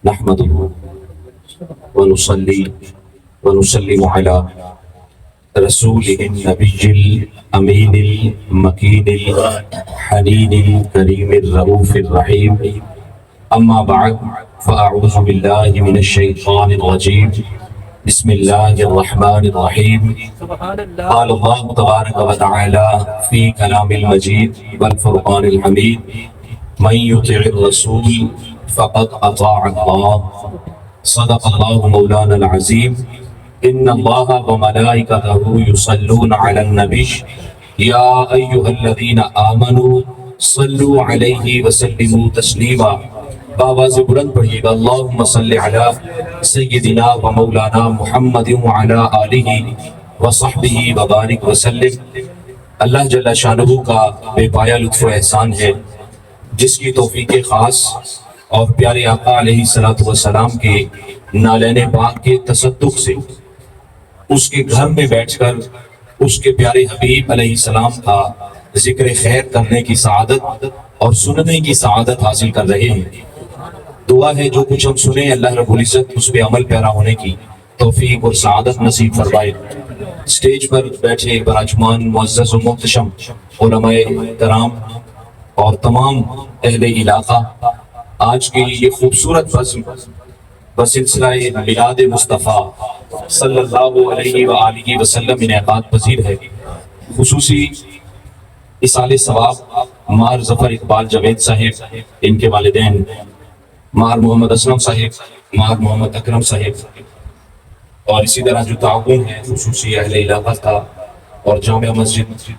نحمده ونصلي ونسلم على رسوله النبي الأمين المكين الحنين الكريم الرؤوف الرحيم. أما بعد فأعوذ بالله من الشيطان الرجيم. بسم الله الرحمن الرحيم. قال الله تبارك وتعالى في كلام المجيد والفرقان الحميد: من يطع الرسول فقد اطاع الله. صدق الله مولانا العظيم. ان الله وملائكته يصلون على النبي يا ايها الذين امنوا صلوا عليه وسلموا تسليما. بآواز بلند پڑھیے گا: اللہم صلی علی سیدنا و مولانا محمد وعلی آلہ وصحبہ وبارک وسلم. اللہ جل شانہ کا بے پایا لطف و احسان ہے جس کی توفیق خاص اور پیارے آقا علیہ السلام کے نالین پاک کے تصدق سے اس کے گھر میں بیٹھ کر اس کے پیارے حبیب علیہ السلام کا ذکر خیر کرنے کی سعادت اور سننے کی سعادت حاصل کر رہے ہیں. دعا ہے جو کچھ ہم سنیں اللہ رب العزت اس پہ عمل پیرا ہونے کی توفیق اور سعادت نصیب فرمائے. سٹیج پر بیٹھے براجمان معزز و محتشم علماء کرام اور تمام اہل علاقہ، آج کی یہ خوبصورت بسلسلہ میلاد مصطفیٰ صلی اللہ علیہ وآلہ وسلم انعقاد پذیر ہے. خصوصی اصال ثواب مار ظفر اقبال جاوید صاحب، ان کے والدین مار محمد اسلم صاحب، مار محمد اکرم صاحب، اور اسی طرح جو تعاون ہے خصوصی اہل علاقہ کا اور جامعہ مسجد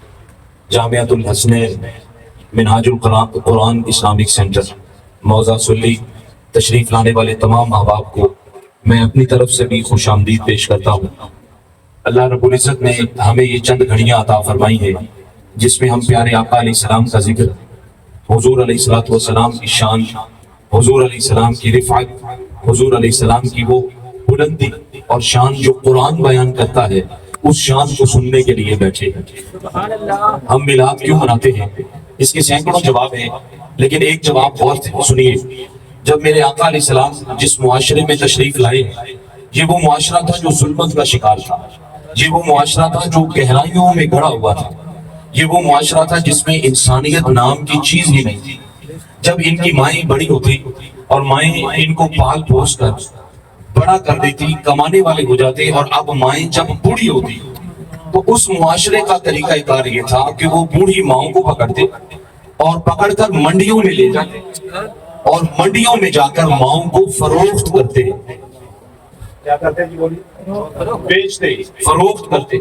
جامعۃ الحسنین منہاج القرآن اسلامک سینٹر موضع سلی تشریف لانے والے تمام احباب کو میں اپنی طرف سے بھی خوش آمدید پیش کرتا ہوں. اللہ رب العزت نے ہمیں یہ چند گھڑیاں عطا فرمائی ہیں جس میں ہم پیارے آقا علیہ السلام کا ذکر، حضور علیہ السلام کی شان، حضور علیہ السلام کی رفعت، حضور علیہ السلام کی وہ بلندی اور شان جو قرآن بیان کرتا ہے، اس شان کو سننے کے لیے بیٹھے ہیں. ہم میلاد کیوں مناتے ہیں؟ اس کے سینکڑوں جواب ہیں، لیکن ایک جواب غور سے سنیے. جب میرے آقا علیہ السلام جس معاشرے میں تشریف لائے، یہ وہ معاشرہ تھا جو ظلمت کا شکار تھا، یہ وہ معاشرہ تھا جو گہرائیوں میں گڑا ہوا تھا، یہ وہ معاشرہ تھا جس میں انسانیت نام کی چیز ہی نہیں تھی. جب ان کی مائیں بڑی ہوتی اور مائیں ان کو پال پوس کر بڑا کر دیتی، کمانے والے ہو جاتے، اور اب مائیں جب بوڑھی ہوتی تو اس معاشرے کا طریقہ کار یہ تھا کہ وہ بوڑھی ماؤں کو پکڑتے اور پکڑ کر منڈیوں میں لے جاتے اور منڈیوں میں جا کر ماؤں کو فروخت کرتے. کیا کرتے جی بولیے؟ بیچتے، فروخت کرتے،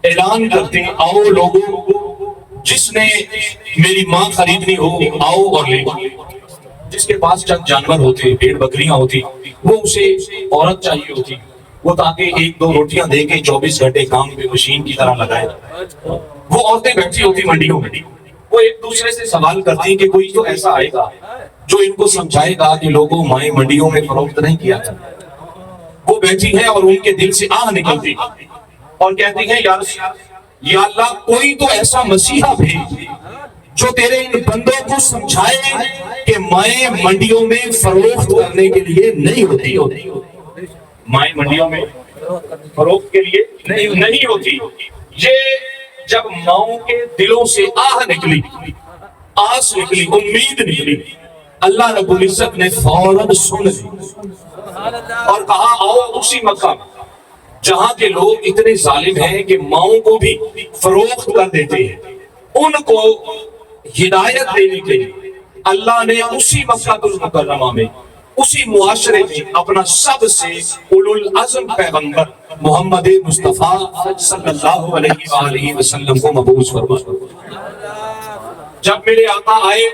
اعلان کرتے: آؤ لوگوں، جس نے میری ماں خریدنی ہو آؤ اور لے. جس کے پاس چند جانور ہوتے، بھیڑ بکریاں ہوتی، وہ اسے عورت چاہیے ہوتی، وہ تاکہ ایک دو روٹیاں دے کے 24 گھنٹے کام پہ مشین کی طرح لگائے. وہ عورتیں بیٹھی ہوتی منڈیوں میں، وہ ایک دوسرے سے سوال کرتی کہ کوئی تو ایسا آئے گا جو ان کو سمجھائے گا کہ لوگوں مائیں منڈیوں میں فروخت نہیں کیا جاتا. وہ بیٹھی ہیں اور ان کے دل سے آہ نکلتی اور کہتی ہیں: یا اللہ، کوئی تو ایسا مسیحا بھیج جو تیرے ان بندوں کو سمجھائے کہ مائیں منڈیوں میں فروخت کرنے کے لیے نہیں ہوتی. مائیں منڈیوں میں فروخت کے لیے نہیں ہوتی. یہ جب ماؤں کے دلوں سے آہ نکلی، آس نکلی، امید نکلی، اللہ رب العزت نے فوراً سن لی اور کہا: آؤ اسی مقام جہاں کے لوگ اتنے ظالم ہیں کہ ماؤں کو بھی فروخت کر دیتے ہیں، ان کو ہدایت دینے کے لیے اللہ نے اسی مکہ المکرمہ میں، اسی معاشرے میں اپنا سب سے اولو العزم پیغمبر محمد مصطفیٰ صلی اللہ علیہ وآلہ وسلم کو مبعوث فرمایا. جب میرے آقا آئے،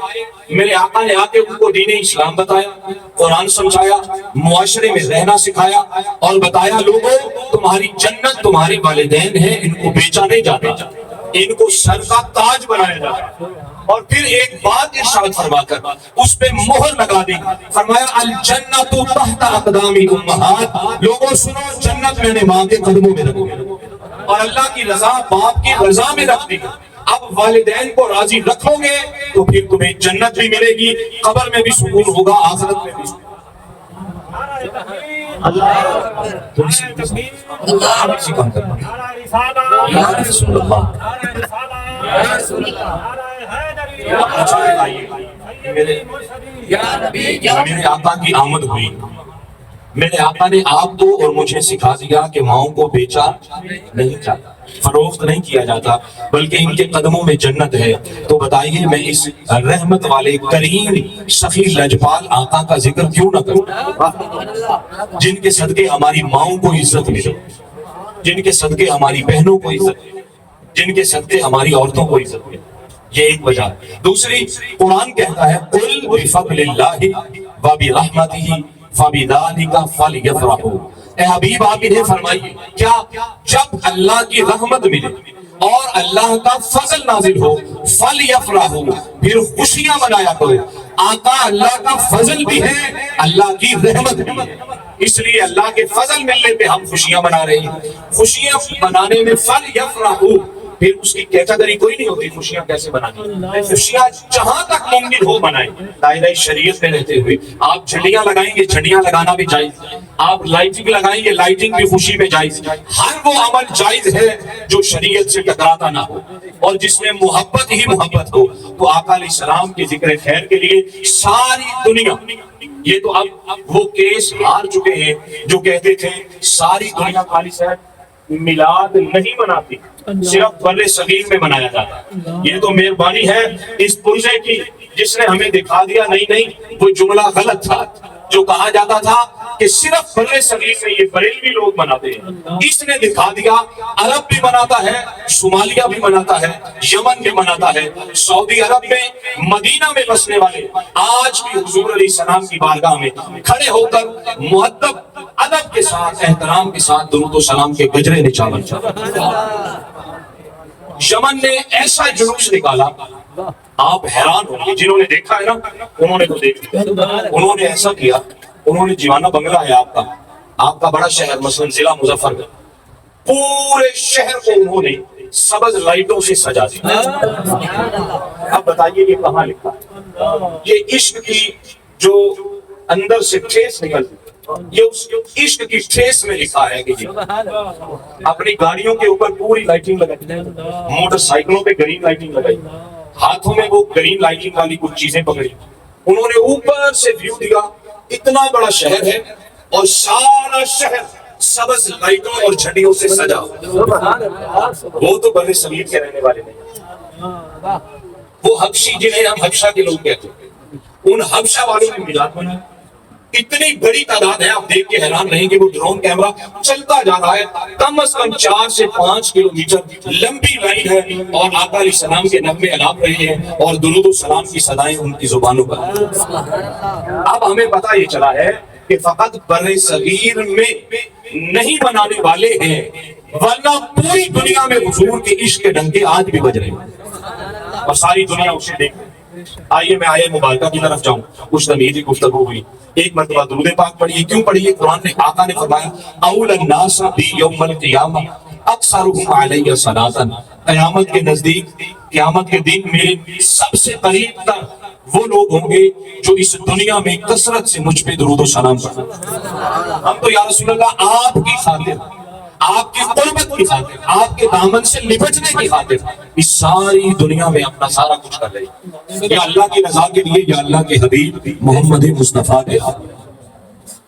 میرے آقا نے آ کے ان کو دین اسلام بتایا، قرآن سمجھایا، معاشرے میں رہنا سکھایا اور بتایا: لوگوں، تمہاری جنت تمہارے والدین ہیں، ان کو بیچا نہیں جاتا، ان کو سر کا تاج بنایا جاتا. اور پھر ایک بات ارشاد فرما کر اس پہ مہر لگا دی، فرمایا: الجنت تحت اقدام امہات. لوگوں سنو، جنت میں نے ماں کے قدموں میں رکھی اور اللہ کی رضا باپ کی رضا میں رکھ دی. اب والدین کو راضی رکھو گے تو پھر تمہیں جنت بھی ملے گی، قبر میں بھی سکون ہوگا، آخرت میں بھی سکون. تھوڑی سی کم کرنا یا رسول اللہ میرے آقا کی آمد ہوئی. میرے آقا نے آپ کو اور مجھے سکھا دیا کہ ماؤں کو بیچا نہیں جاتا, فروخت نہیں کیا جاتا, بلکہ ان کے قدموں میں جنت ہے. تو بتائیے میں اس رحمت والے کریم سخی لجپال آقا کا ذکر کیوں نہ کروں, جن کے صدقے ہماری ماؤں کو عزت ملے, جن کے صدقے ہماری بہنوں کو عزت ملے, جن کے صدقے ہماری عورتوں کو عزت ملے. یہ ایک وجہ. دوسری, قرآن کہتا ہے قل بفضل اللہ وبرحمتہ فبذلک فلیفرحوا. اے حبیب آپ انہیں فرمائیے کیا جب اللہ کی رحمت ملے اور اللہ کا فضل نازل ہو فلیفرحوا, پھر خوشیاں منایا کرو. آقا اللہ کا فضل بھی ہے, اللہ کی رحمت بھی ہے, اس لیے اللہ کے فضل ملنے پہ ہم خوشیاں منا رہے ہیں. خوشیاں منانے میں فلیفرحوا, پھر اس کی کیٹیگری کوئی نہیں ہوتی خوشیاں کیسے بنانی. خوشیاں جہاں تک ممکن ہو منائیں, دائرہ شریعت میں رہتے ہوئے. آپ جھنڈیاں لگائیں گے, جھنڈیاں لگانا بھی جائز. آپ لائٹنگ لگائیں گے, لائٹنگ بھی خوشی میں جائز. ہر وہ عمل جائز ہے جو شریعت سے ٹکراتا نہ ہو اور جس میں محبت ہی محبت ہو. تو آقا علیہ السلام کے ذکر خیر کے لیے ساری دنیا, یہ تو اب وہ کیس ہار چکے ہیں جو کہتے تھے ساری دنیا خالی صاحب میلاد نہیں مناتی, صرف بر صغیر میں منایا جاتا. یہ تو مہربانی ہے اس پرزے کی جس نے ہمیں دکھا دیا نہیں وہ جملہ غلط تھا. جو کہا جاتا تھا کہ صرف بر صغیر میں یہ بریلوی لوگ مناتے ہیں, اس نے دکھا دیا عرب بھی مناتا ہے, صومالیہ بھی مناتا ہے, یمن بھی مناتا ہے, سعودی عرب میں مدینہ میں بسنے والے آج بھی حضور علیہ السلام کی بارگاہ میں کھڑے ہو کر مؤدب ادب کے ساتھ احترام کے ساتھ درود و سلام کے گجرے نچاور چاہتے. یمن نے ایسا جلوس نکالا آپ حیران ہوں گے, جنہوں نے دیکھا ہے نا انہوں نے تو دیکھا. انہوں نے ایسا کیا, انہوں نے جیوانہ بنگلہ ہے آپ کا بڑا شہر مثلا ضلع مظفر میں, پورے شہر کو انہوں نے سبز لائٹوں سے سجا دیا. اب بتائیے یہ کہاں لکھا ہے؟ یہ عشق کی جو اندر سے ٹھیس نکلتی, یہ اس عشق کی ٹھیس میں لکھا ہے کہ اپنی گاڑیوں کے اوپر پوری لائٹنگ لگائی, موٹر سائیکلوں پہ گرین لائٹنگ لگائی, ہاتھوں میں وہ گرین لائٹنگ والی کچھ چیزیں پکڑی. انہوں نے اوپر سے ویو دیا, اتنا بڑا شہر ہے اور سارا شہر سبز لائٹوں اور جھنڈیوں سے سجا. وہ تو بر صغیر کے رہنے والے نہیں, وہ حبشی جنہیں ہم حبشہ کے لوگ کہتے ہیں, ان حبشہ والوں نے میلاد منایا. اتنی بڑی تعداد ہے, آپ دیکھ کے حیران رہیں گے. وہ ڈرون کیمرہ چلتا جا رہا ہے, کم از کم 4 سے 5 کلومیٹر لمبی لائن ہے اور آقا علیہ السلام کے نغمے الاپ رہے ہیں اور درود و سلام کی صدائیں ان کی زبانوں پر. اب ہمیں پتہ یہ چلا ہے کہ فقط بر صغیر میں نہیں بنانے والے ہیں, ورنہ پوری دنیا میں حضور کے عشق کے ڈنکے آج بھی بج رہے ہیں اور ساری دنیا اسے دیکھ. آئیے میں آیت مبارکہ کی طرف جاؤں. کچھ تمیزی گفتگو ہوئی, ایک مرتبہ درود پاک پڑھیے. کیوں پڑھیے؟ قرآن نے آقا نے فرمایا اول الناس بی یوم القیامہ اکثرهم علیہ صلاۃ. قیامت کے نزدیک, قیامت کے دن میرے سب سے قریب تر وہ لوگ ہوں گے جو اس دنیا میں کثرت سے مجھ پہ درود و سلام پڑھیں. ہم تو یا رسول اللہ آپ کی خاطر, آپ کی قربت کی خاطر, آپ کے دامن سے لپٹنے کی خاطر اس ساری دنیا میں اپنا سارا کچھ کر رہے ہیں, یا اللہ کی رضا کے لیے, یا اللہ کے حبیب محمد مصطفیٰ کے ہاتھ.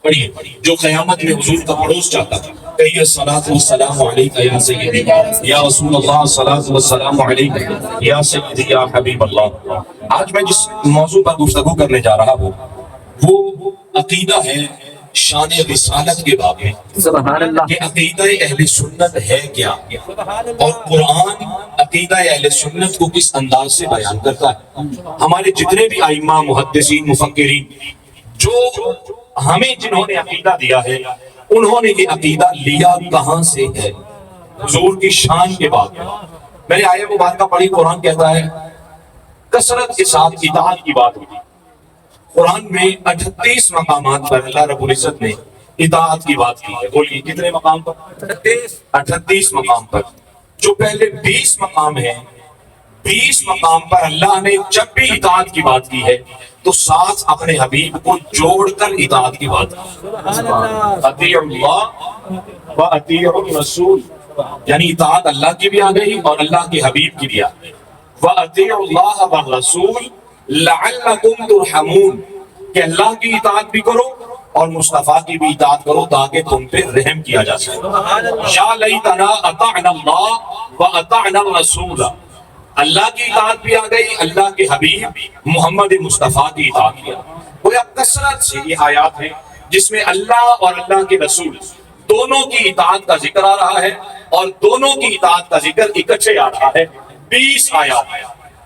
پڑھیے, جو قیامت میں حضور کا پڑوس چاہتا ہے کہیے الصلاۃ والسلام علیک یا سیدی یا رسول اللہ, الصلاۃ والسلام علیک یا سیدی یا حبیب اللہ. آج میں جس موضوع پر گفتگو کرنے جا رہا ہوں وہ عقیدہ ہے شان رسالت کے باب میں. سبحان اللہ. کہ عقیدہ اہل سنت ہے کیا, اور قرآن عقیدہ اہل سنت کو کس انداز سے بیان کرتا ہے. ہمارے جتنے بھی ائمہ, محدثین, مفکرین جو ہمیں جنہوں نے عقیدہ دیا ہے, انہوں نے یہ عقیدہ لیا کہاں سے ہے؟ حضور کی شان کے باب میں. میں نے آیت مبارکہ پڑھی, قرآن کہتا ہے کثرت کے ساتھ اطاعت کی بات ہوئی. قرآن میں 38 مقامات پر اللہ رب العزت نے اطاعت کی بات کی ہے. بولیے کتنے مقام پر؟ 38 مقام پر. جو پہلے 20 مقام ہیں, 20 مقام پر اللہ نے جب بھی اطاعت کی بات کی ہے تو ساتھ اپنے حبیب کو جوڑ کر اطاعت کی بات، اطیعوا اللہ و اطیعوا الرسول، یعنی اطاعت اللہ کی بھی آ گئی اور اللہ کے حبیب کی بھی آ گئی. وَأَطِيعُوا اللَّهَ وَالرَّسُولَ لَعَلَّكُمْ تُرْحَمُونَ، کہ اللہ کی اطاعت بھی کرو اور مصطفیٰ کی بھی اطاعت کرو تاکہ تم پہ رحم کیا جا سکے. یا لیتنا اطعنا اللہ واطعنا الرسول، اللہ کی اطاعت بھی آ گئی، اللہ کے حبیب محمد مصطفیٰ کی اطاعت کیا. گویا کثرت سے یہ آیات ہیں جس میں اللہ اور اللہ کے رسول دونوں کی اطاعت کا ذکر آ رہا ہے اور دونوں کی اطاعت کا ذکر اکٹھے آ رہا ہے. 20 آیات،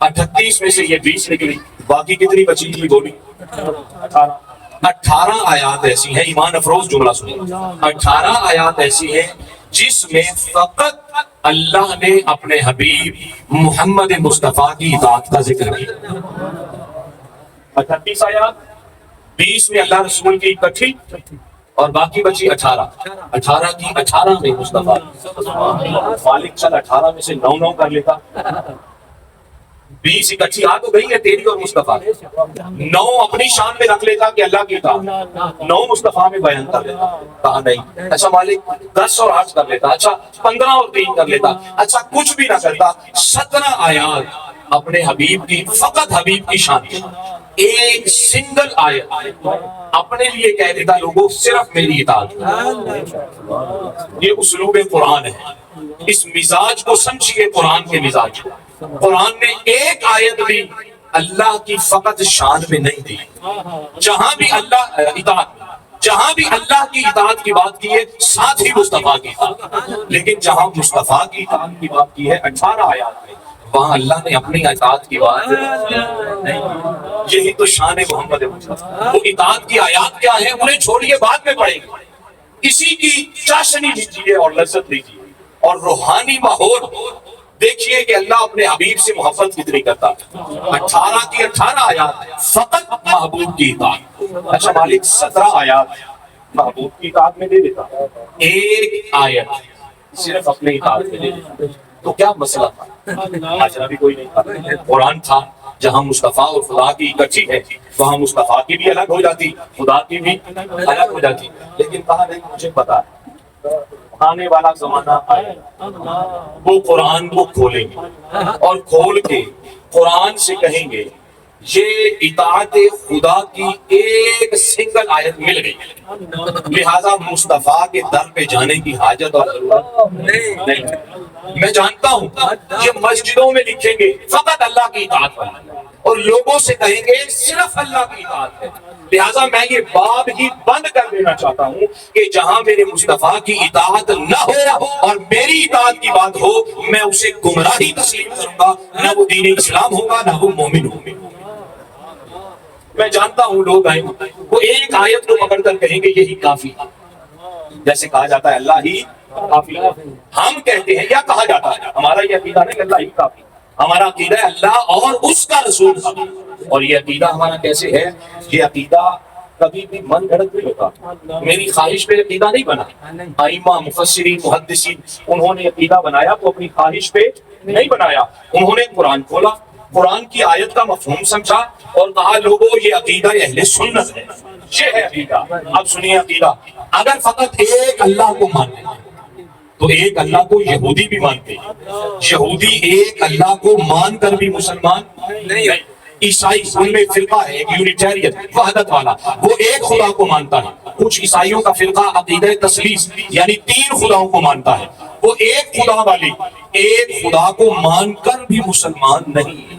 38 میں سے یہ 20 نکلی، باقی کتنی بچی تھی بولی؟ 18 آیات ایسی ہیں. ایمان افروز جملہ سنیں، 18 آیات ایسی ہیں جس میں فقط اللہ نے اپنے حبیب محمد مصطفیٰ کی اطاعت کا ذکر کیا. 38 آیات، 20 میں اللہ رسول کی اکٹھی اور باقی بچی 18. 18 کی 18 میں مصطفیٰ. مالک چل 18 میں سے 9 کر لیتا، 20 اکٹھی آ تو گئی ہے تیری اور مصطفیٰ، 9 اپنی شان میں رکھ لیتا کہ اللہ کی اطاعت، 9 مصطفیٰ میں بیان کر لیتا. کہا نہیں. اچھا مالک 10 اور 8 کر لیتا، اچھا 15 اور 3 کر لیتا، اچھا کچھ بھی نہ کرتا. 17 آیات اپنے حبیب کی، فقط حبیب کی شان کی، ایک سنگل آیت اپنے لیے کہہ دیتا لوگوں صرف میری اطاعت. یہ اسلوب قرآن ہے. اس مزاج کو سمجھیے، قرآن کے مزاج کو. قرآن نے ایک آیت بھی اللہ کی فقط شان میں نہیں دی. جہاں بھی اللہ اطاعت، جہاں بھی اللہ کی اطاعت کی بات کی ہے ساتھ ہی مصطفیٰ کی اطاعت. لیکن جہاں مصطفیٰ کی اطاعت کی بات کی ہے 18 آیات میں، وہاں اللہ نے اپنی اطاعت کی بات نہیں. یہی تو شان محمد مصطفیٰ. وہ اطاعت کی آیات کیا ہیں انہیں چھوڑیے، بعد میں پڑھیں گے. اسی کی چاشنی لیجیے اور لذت لیجیے اور روحانی ماحول دیکھیے کہ اللہ اپنے حبیب سے محبت کتنی کرتا ہے. 18 کی 18 آیات فقط محبوب کی اطاعت. اچھا مالک 17 آیات محبوب کی اطاعت میں دے دیتا، ایک آیت صرف اپنے اطاعت میں دے دیتا، تو کیا مسئلہ تھا؟ ماجرا بھی کوئی نہیں تھا. قرآن تھا جہاں مصطفیٰ اور خدا کی اکٹھی ہے وہاں مصطفیٰ کی بھی الگ ہو جاتی، خدا کی بھی الگ ہو جاتی. لیکن کہا نہیں مجھے پتا ہے آنے والا زمانہ آئے، وہ قرآن کو کھولیں گے اور کھول کے قرآن سے کہیں گے یہ اطاعت خدا کی ایک سنگل آیت مل گئی، لہذا مصطفیٰ کے در پہ جانے کی حاجت اور ضرورت نہیں. میں جانتا ہوں یہ مسجدوں میں لکھیں گے فقط اللہ کی اطاعت والا اور لوگوں سے کہیں گے صرف اللہ کی اطاعت ہے. لہٰذا میں یہ باب ہی بند کر دینا چاہتا ہوں کہ جہاں میرے مصطفیٰ کی اطاعت نہ ہو اور میری اطاعت کی بات ہو میں اسے گمراہی تسلیم کروں گا، نہ وہ دین اسلام ہوگا نہ وہ مومن ہوگا. میں جانتا ہوں لوگ آئیں وہ ایک آیت کو پکڑ کر کہیں گے یہی کافی، جیسے کہا جاتا ہے اللہ ہی کافی. ہم کہتے ہیں یا کہا جاتا ہے، ہمارا یہ عقیدہ نہیں اللہ ہی کافی، ہمارا عقیدہ ہے اللہ اور اس کا رسول کافی. اور یہ عقیدہ ہمارا کیسے ہے؟ یہ عقیدہ کبھی بھی من گھڑت نہیں ہوتا، میری خواہش پہ عقیدہ نہیں بنا. ائمہ مفسرین محدثین انہوں نے عقیدہ بنایا تو اپنی خواہش پہ نہیں بنایا. انہوں نے قرآن کھولا، قرآن کی آیت کا مفہوم سمجھا اور کہا لوگوں یہ عقیدہ اہل سنت ہے، یہ ہے عقیدہ. اب سنیے عقیدہ، اگر فقط ایک اللہ کو مانتے تو ایک اللہ کو یہودی بھی مانتے، یہودی ایک اللہ کو مان کر بھی مسلمان نہیں. عیسائی ان میں فرقہ ہے ایک یونیٹیرین وحدت والا، وہ ایک خدا کو مانتا ہے. کچھ عیسائیوں کا فرقہ عقیدہ تثلیث یعنی 3 خداؤں کو مانتا ہے، وہ ایک خدا والی ایک خدا کو مان کر بھی مسلمان نہیں.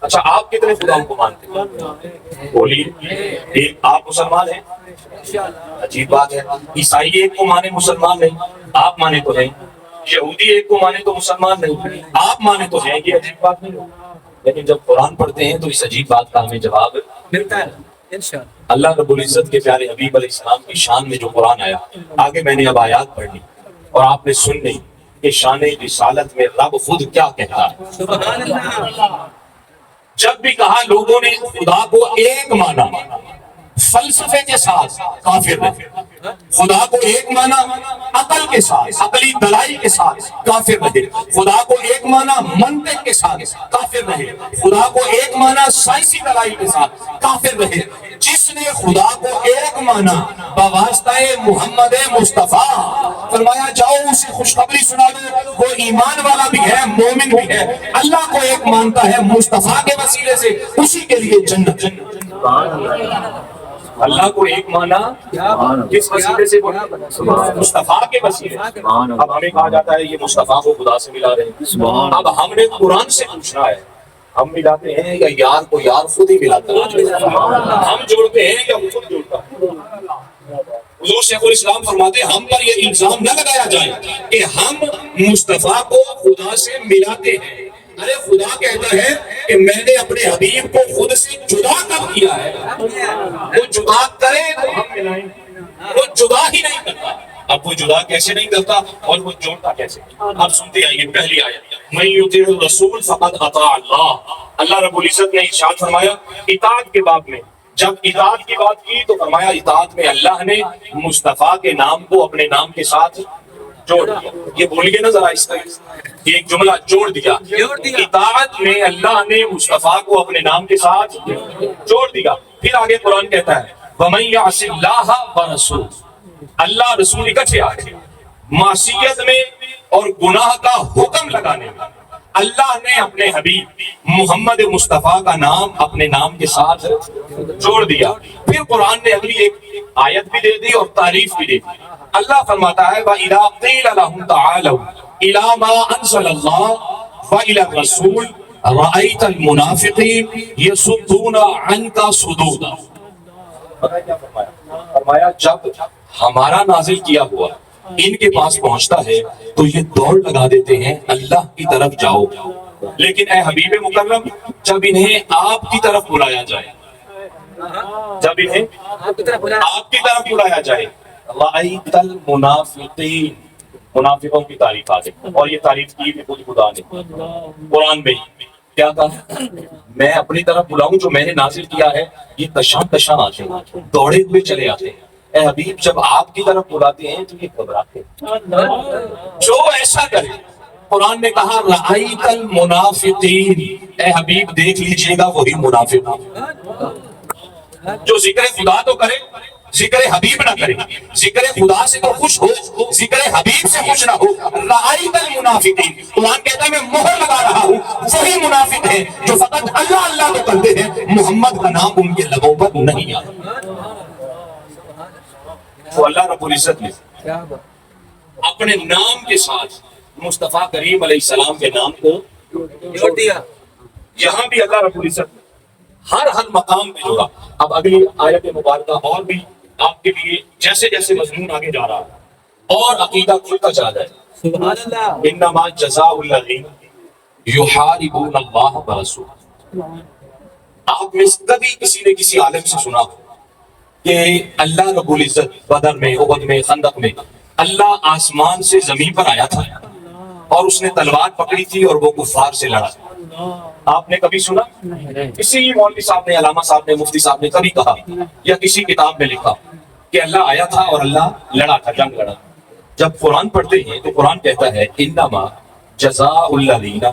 اچھا آپ کتنے خداؤں کو مانتے ہیں؟ بولیے. ایک آپ مسلمان ہیں؟ عجیب بات ہے. عیسائی ایک کو مانے مسلمان نہیں، آپ مانے تو نہیں. یہودی ایک کو مانے تو مسلمان نہیں، آپ مانے تو ہیں. یہ عجیب بات نہیں. لیکن جب قرآن پڑھتے ہیں تو اس عجیب بات کا ہمیں جواب ملتا ہے. اللہ رب العزت کے پیارے حبیب علیہ السلام کی شان میں جو قرآن آیا، آگے میں نے اب آیات پڑھنی اور آپ نے سننی کہ شان رسالت میں رب خود کیا کہتا ہے. سبحان اللہ. جب بھی کہا لوگوں نے خدا کو ایک مانا فلسفے کے ساتھ کافر رہے، خدا کو ایک مانا عقل کے ساتھ، عقلی دلائل کے ساتھ کافر رہے، خدا کو ایک مانا منطق کے ساتھ کافر رہے، خدا کو ایک مانا سائنسی دلائل کے ساتھ کافر رہے۔ جس نے خدا کو ایک مانا بواسطہ محمد مصطفیٰ، فرمایا جاؤ اسے خوشخبری سنا دو، وہ ایمان والا بھی ہے، مومن بھی ہے، اللہ کو ایک مانتا ہے مصطفیٰ کے وسیلے سے، اسی کے لیے جنت۔ اللہ کو ایک مانا کس وسیلے سے؟ مصطفیٰ کے وسیلے۔ اب ہمیں کہا جاتا ہے یہ مصطفیٰ کو خدا سے ملا رہے ہیں، اب ہم نے قرآن سے پوچھنا ہے ہم ملاتے ہیں یا یار کو یار خود ہی ملاتا ہے؟ ہم جوڑتے ہیں یا خود جوڑتا ہے؟ حضور شیخ الاسلام فرماتے ہیں ہم پر یہ الزام نہ لگایا جائے کہ ہم مصطفیٰ کو خدا سے ملاتے ہیں۔ ارے خدا کہتا ہے کہ میں نے اپنے حبیب کو خود سے جدا کب کیا ہے؟ وہ جدا کرے تو ہم ملائیں، وہ جدا ہی نہیں کرتا۔ اب وہ جدا کیسے نہیں کرتا اور وہ جوڑتا کیسے؟ اب سنتے آئیے پہلی آیت، من یطیع الرسول فقد اطاع اللہ۔ اللہ رب العزت نے ارشاد فرمایا اطاعت کے باب میں، جب اطاعت کی بات کی تو فرمایا اطاعت میں اللہ نے مصطفیٰ کے نام کو اپنے نام کے ساتھ جوڑ دیا۔ یہ بولیے نا ذرا اس طرح، ایک جملہ جوڑ دیا۔ اطاعت میں اللہ نے مصطفیٰ کو اپنے نام کے ساتھ جوڑ دیا۔ پھر آگے قرآن کہتا ہے وَمَن يَعْصِ اللَّهَ وَرَسُولَهُ، اللہ رسول اکٹھے آگے معصیت میں اور گناہ کا حکم لگانے میں اللہ نے اپنے حبیب محمد مصطفیٰ کا نام اپنے نام کے ساتھ جوڑ دیا۔ پھر قرآن نے اگلی ایک آیت بھی دے دی اور تعریف بھی دے دی۔ اللہ فرماتا ہے وَإِذَا قِيلَ لَهُمْ تَعَالَوْا إِلَىٰ مَا أَنزَلَ اللَّهُ وَإِلَى الرَّسُولِ رَأَيْتَ الْمُنَافِقِينَ يَصُدُّونَ عَنْكَ صُدُودًا۔ فرمایا جب ہمارا نازل کیا ہوا ان کے پاس پہنچتا ہے تو یہ دوڑ لگا دیتے ہیں اللہ کی طرف جاؤ، لیکن اے حبیب مکرم جب انہیں آپ کی طرف بلایا جائے، جب انہیں آپ کی طرف بلایا جائے رأیت المنافقین، منافقوں کی تعریف آ گئی، اور یہ تعریف کی بھی خود خدا نے قرآن میں کیا کہا، میں اپنی طرف بلاؤں جو میں نے نازل کیا ہے یہ تشاں تشاں آتے ہیں، دوڑے ہوئے چلے آتے ہیں۔ اے حبیب جب آپ کی طرف بلاتے ہیں تو یہ گھبراتے ہیں، جو ایسا کرے۔ قرآن نے کہا رأیت المنافقین، اے حبیب دیکھ لیجئے گا وہی منافق جو ذکر خدا تو کرے ذکر حبیب نہ کرے، ذکر خدا سے تو خوش ہو ذکر حبیب سے خوش نہ ہو۔ رأیت المنافقین، قرآن کہتا ہے میں مہر لگا رہا ہوں وہی منافق ہے جو فقط اللہ اللہ تو کرتے ہیں، محمد کا نام ان کے لبوں پر نہیں آتا۔ تو اللہ رب العزت نے اپنے نام کے ساتھ مصطفیٰ کریم علیہ السلام کے نام کو جوڑ دیا۔ یہاں بھی اللہ رب العزت ہر مقام پہ جوڑا۔ اب اگلی آیت مبارکہ اور بھی آپ کے لیے جیسے جیسے مضمون آگے جا رہا ہے اور عقیدہ کھلتا چلا جائے۔ سبحان اللہ، انما جزاء الذین یحاربون اللہ ورسولہ۔ آپ میں کبھی کسی نے کسی عالم سے سنا کہ اللہ رب العزت بدر میں، احد میں، خندق میں اللہ آسمان سے زمین پر آیا تھا اور اس نے تلوار پکڑی تھی اور وہ کفار سے لڑا؟ آپ نے کبھی سنا؟ کسی مولوی صاحب نے، علامہ صاحب نے، مفتی صاحب نے کبھی کہا یا کسی کتاب میں لکھا کہ اللہ آیا تھا اور اللہ لڑا تھا، جنگ لڑا؟ جب قرآن پڑھتے ہیں تو قرآن کہتا ہے انما جزاء الذین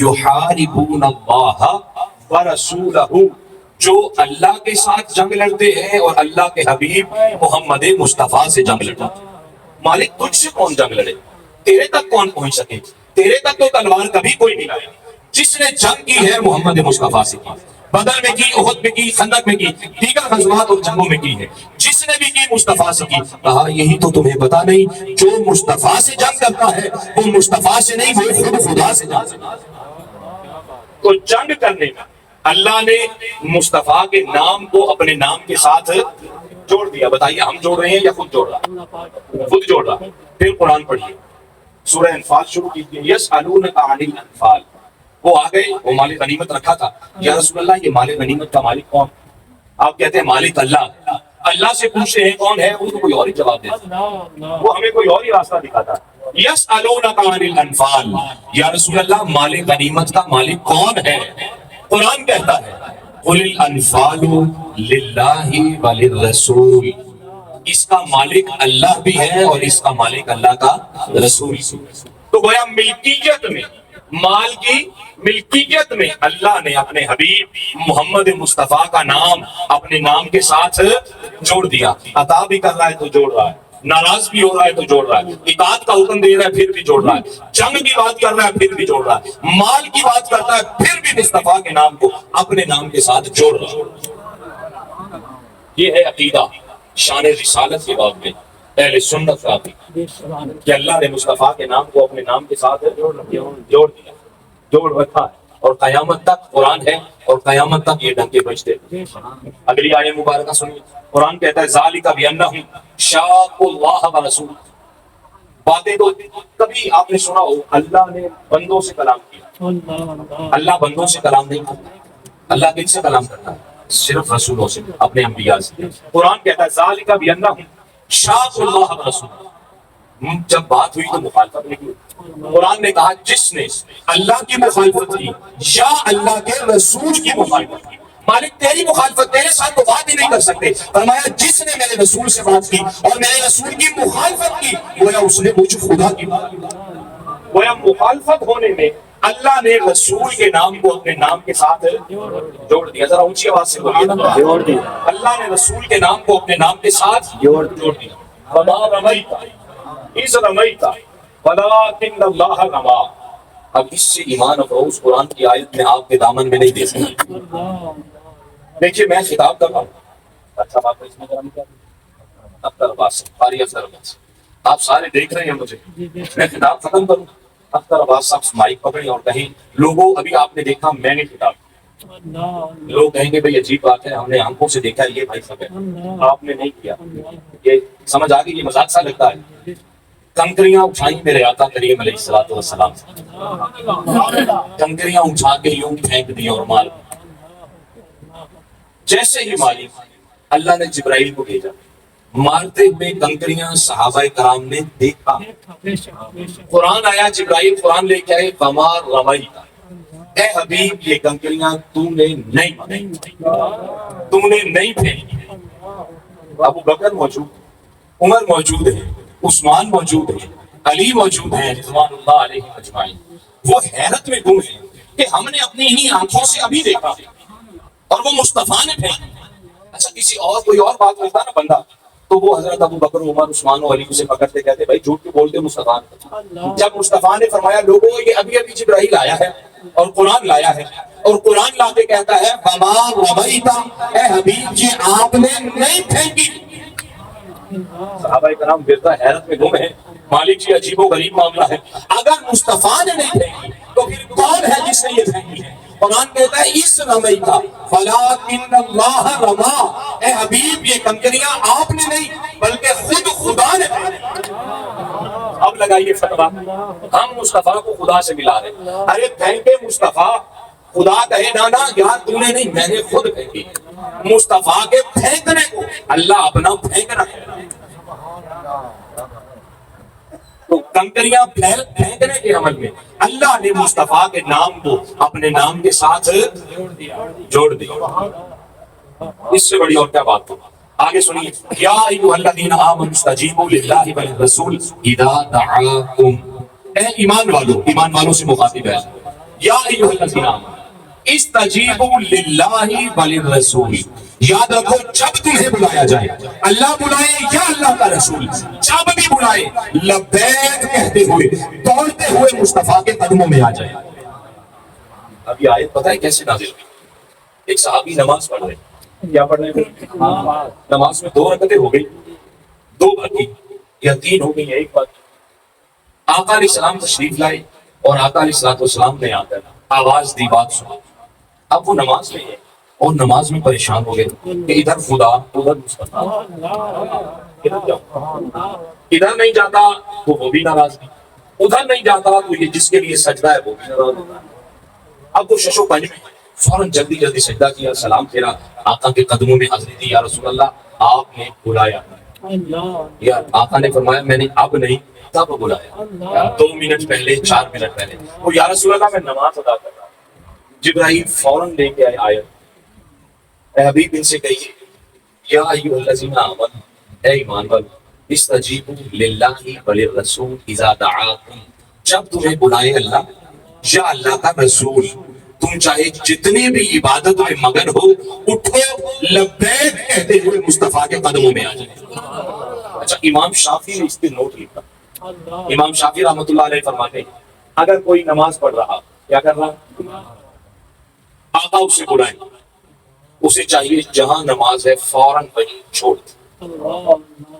یحاربون اللہ ورسولہ، جو اللہ کے ساتھ جنگ لڑتے ہیں اور اللہ کے حبیب محمد مصطفیٰ سے جنگ لڑتے ہیں۔ مالک تجھ سے کون جنگ لڑے؟ تیرے تک کون پہنچ سکے؟ تیرے تک تو تلوار کبھی کوئی نہیں لائے۔ جس نے جنگ کی ہے محمد مصطفیٰ سے کی، بدر میں کی، احد میں کی، خندق میں کی، دیگر غزوات اور جنگوں میں کی ہے۔ جس نے بھی کی مصطفیٰ سے کی۔ کہا یہی تو تمہیں پتا نہیں، جو مصطفیٰ سے جنگ کرتا ہے وہ مصطفیٰ سے نہیں، وہ خود خدا سے جنگ کرتا ہے۔ تو جنگ کرنے میں اللہ نے مصطفیٰ کے نام کو اپنے نام کے ساتھ جوڑ دیا۔ بتائیے ہم جوڑ رہے ہیں یا خود جوڑ رہا؟ خود جوڑ رہا۔ پھر قرآن پڑھیے، سورہ انفال شروع کیجیے۔ یسألونک عن الانفال، وہ آ گئے، وہ مال غنیمت رکھا تھا، یا رسول اللہ یہ مال غنیمت کا مالک کون؟ آپ کہتے ہیں مالک اللہ۔ اللہ سے پوچھتے ہیں کون ہے، وہ تو کوئی اور ہی جواب دیتا، وہ ہمیں کوئی اور ہی راستہ دکھاتا۔ یسألونک عن الانفال، یا رسول اللہ مال غنیمت کا مالک کون ہے؟ قرآن کہتا ہے قل الانفال للہ وللرسول، اس کا مالک اللہ بھی ہے اور اس کا مالک اللہ کا رسول. تو گویا ملکیت میں، مال کی ملکیت میں اللہ نے اپنے حبیب محمد مصطفیٰ کا نام اپنے نام کے ساتھ جوڑ دیا. عطا بھی کر رہا ہے تو جوڑ رہا ہے، ناراض بھی ہو رہا ہے تو جوڑ رہا ہے، اطاعت کا حکم دے رہا ہے پھر بھی جوڑ رہا ہے، جنگ کی بات کر رہا ہے پھر بھی جوڑ رہا ہے، مال کی بات کرتا ہے پھر بھی مصطفیٰ کے نام کو اپنے نام کے ساتھ جوڑ رہا ہے. یہ ہے عقیدہ شان رسالت کے باب میں اہل سنت کا عقیدہ کہ اللہ نے مصطفیٰ کے نام کو اپنے نام کے ساتھ جوڑ دیا، جوڑ رکھا ہے، اور قیامت تک قرآن ہے اور قیامت تک یہ ڈنکے بجتے. اگلی آیت مبارکہ سنیے. قرآن کہتا ہے ذالک بانہم شاقوا اللہ ورسولہ. باتیں تو کبھی آپ نے سنا ہو اللہ نے بندوں سے کلام کیا. اللہ بندوں سے کلام نہیں کرتا. اللہ کن سے کلام کرتا ہے؟ صرف رسولوں سے، اپنے انبیاء سے. قرآن کہتا ہے ذالک بانہم شاقوا اللہ ورسولہ. جب بات ہوئی تو مخالفت نہیں ہوئی. قرآن نے کہا جس نے اللہ کی مخالفت کی یا اللہ کے رسول کی مخالفت کی، مالک تیری مخالفت تیرے ساتھ تو بات ہی نہیں کر سکتے. فرمایا جس نے میرے رسول سے بات کی اور میرے رسول کی مخالفت کی گویا اس نے مجھ خدا کی بات کی. گویا مخالفت ہونے میں اللہ نے رسول کے نام کو اپنے نام کے ساتھ جوڑ دیا. ذرا اونچی آواز سے بولیے. جوڑ دیا. اللہ نے رسول کے نام کو اپنے نام کے ساتھ جوڑ دیا. وما رمیت اذ رمیت ولکن اللہ رمی. اب اس سے ایمان افروز قرآن کی آیت میں آپ کے دامن میں نہیں دے سکتے. دیکھیے میں خطاب کر رہا ہوں. اچھا بات ہے اس میں اختر عباس قاری اختر عباس، آپ سارے دیکھ رہے ہیں مجھے. میں خطاب ختم کروں. اختر عباس صاحب مائک پکڑیں اور کہیں لوگوں ابھی آپ نے دیکھا میں نے خطاب. لوگ کہیں گے بھئی عجیب بات ہے، ہم نے آنکھوں سے دیکھا یہ بھائی سب ہے، آپ نے نہیں کیا. یہ سمجھ آگئی، یہ مذاق سا لگتا ہے. کنکریاں اٹھائیں میرے آقا کریم علیہ الصلوۃ والسلام سے، کنکریاں اٹھا کے یوں پھینک دی اور مال. جیسے ہی مالک اللہ نے جبرائیل کو بھیجا، مارتے ہوئے کنکریاں صحابہ کرام نے دیکھا. قرآن آیا، جبرائیل قرآن لے کے آئے وما رمیت. اے حبیب یہ کنکریاں تو نے نہیں ماری، تو نے نہیں پھینکی. ابو بکر موجود، عمر موجود ہے، عثمان موجود ہے، علی موجود ہیں رضوان اللہ علیہ اجمعین. وہ حیرت میں گم ہیں کہ ہم نے اپنی انہی آنکھوں سے ابھی دیکھا اور وہ مصطفیٰ نے پھینکی. اچھا کسی اور کوئی اور بات کرتا نا بندہ تو وہ حضرت ابو بکر عمر عثمان و علی سے پکڑتے کہتے بھائی جھوٹ کیوں بولتے مصطفیٰ نے. جب مصطفیٰ نے فرمایا لوگوں یہ ابھی ابھی جبرائیل آیا ہے اور قرآن لایا ہے اور قرآن لا کے کہتا ہے وما رمیت، اے حبیب جی آپ نے نہیں پھینکی. صحابہ کرام گرتا حیرت میں گم ہیں. مالک جی عجیب و غریب معاملہ ہے. اگر مصطفیٰ نے نہیں پھینکی تو پھر کون ہے جس نے یہ پھینکی ہے؟ قرآن کہتا ہے اس رمیت فلاکن اللہ رما. اے حبیب یہ کنکریاں آپ نے نہیں بلکہ خود خدا نے پھینکی. اب لگائیے فتویٰ، ہم مصطفیٰ کو خدا سے ملا رہے ہیں. ارے پھینکے مصطفیٰ، خدا کہے نانا یار تو نے نہیں میں نے خود پھینکی. مصطفیٰ کے پھینکنے کو اللہ اپنا پھینکنا ہے. تو کنکریاں پھینکنے کے عمل میں اللہ نے مصطفیٰ کے نام کو اپنے نام کے ساتھ جوڑ دیا. اس سے بڑی اور کیا بات ہو. آگے سنیے یا ایھا الذین آمنوا استجیبوا للہ وللرسول اذا دعاکم. اے ایمان والوں سے مخاطب ہے. یا ایھا الذین آمنوا استجیبوا للہ وللرسول. یاد رکھو جب تمہیں بلایا جائے، اللہ بلائے یا اللہ کا رسول، جب بھی بلائے لبیک کہتے ہوئے دوڑتے ہوئے مصطفیٰ کے قدموں میں آ جائے. اب یہ آیت پتہ ہے کیسے نازل ہوئی؟ ایک صحابی نماز پڑھ رہے، کیا پڑھ رہے ہیں؟ نماز میں 2 رکعتیں ہو گئی، 2 باقی یا 3 ہو گئی، ایک باقی. آقا علیہ السلام تشریف لائے اور آقا علیہ السلام نے آ کر آواز دی، بات سنا. اب وہ نماز میں ہے اور نماز میں پریشان ہو گئے کہ ادھر خدا ادھر مصطفیٰ، ادھر جاؤ. ادھر نہیں جاتا تو وہ بھی ناراض نہیں، ادھر نہیں جاتا تو یہ جس کے لیے سجدہ ہے وہ بھی ناراض. اب وہ شش و پنج میں فوراً جلدی سجدہ کیا، سلام پھیرا، آقا کے قدموں میں حاضری دی. یا رسول اللہ آپ نے بلایا. یا آقا نے فرمایا میں نے اب نہیں تب بلایا، 2 منٹ پہلے 4 منٹ پہلے. وہ یا رسول اللہ میں نماز ادا کر رہا ہوں. جبرائیل فوراً لے کے آئے آیت، اے حبیب ان سے کہیے یا ایھا الذین آمنوا اے ایمان والو استجیبوا للہ وللرسول اذا دعاکم، جب تمہیں بلائے اللہ یا اللہ کا رسول، تم چاہے جتنے بھی عبادت میں مگن ہو، اٹھو لبیک کہتے ہوئے مصطفیٰ کے قدموں میں آ جائے۔ اچھا، امام شافعی نے اس پہ نوٹ لکھا۔ امام شافعی رحمۃ اللہ علیہ فرماتے ہیں اگر کوئی نماز پڑھ رہا، کیا کر رہا، آقا اسے بلائیں، اسے چاہیے جہاں نماز ہے فوراً وہیں چھوڑ دے،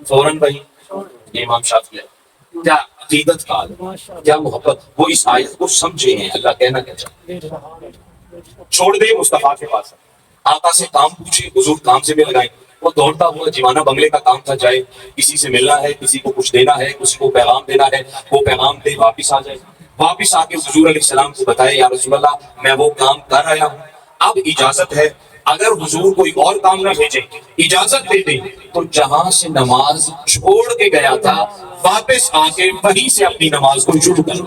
فوراً وہیں۔ یہ امام شافعی ہے، کیا عقیدت کا کیا محبت، وہ اس آیت کو سمجھے ہیں اللہ کہنا کیا چاہتے ہیں۔ چھوڑ دے مصطفیٰ کے پاس، آقا سے کام پوچھے، حضور کام سے بھی لگائیں۔ وہ دوڑتا ہوا جیوانہ بنگلے کا کام تھا، جائے کسی سے ملنا ہے، کسی کو کچھ دینا ہے، کسی کو پیغام دینا ہے، وہ پیغام دے واپس آ جائے، واپس آ کے حضور علیہ السلام کو بتائے یا رسول اللہ میں وہ کام کر آیا ہوں، اب اجازت ہے، اگر حضور کوئی اور کام نہ بھیجے اجازت دے دیں تو جہاں سے نماز چھوڑ کے گیا تھا واپس آ کے وہیں سے اپنی نماز کو شروع کر۔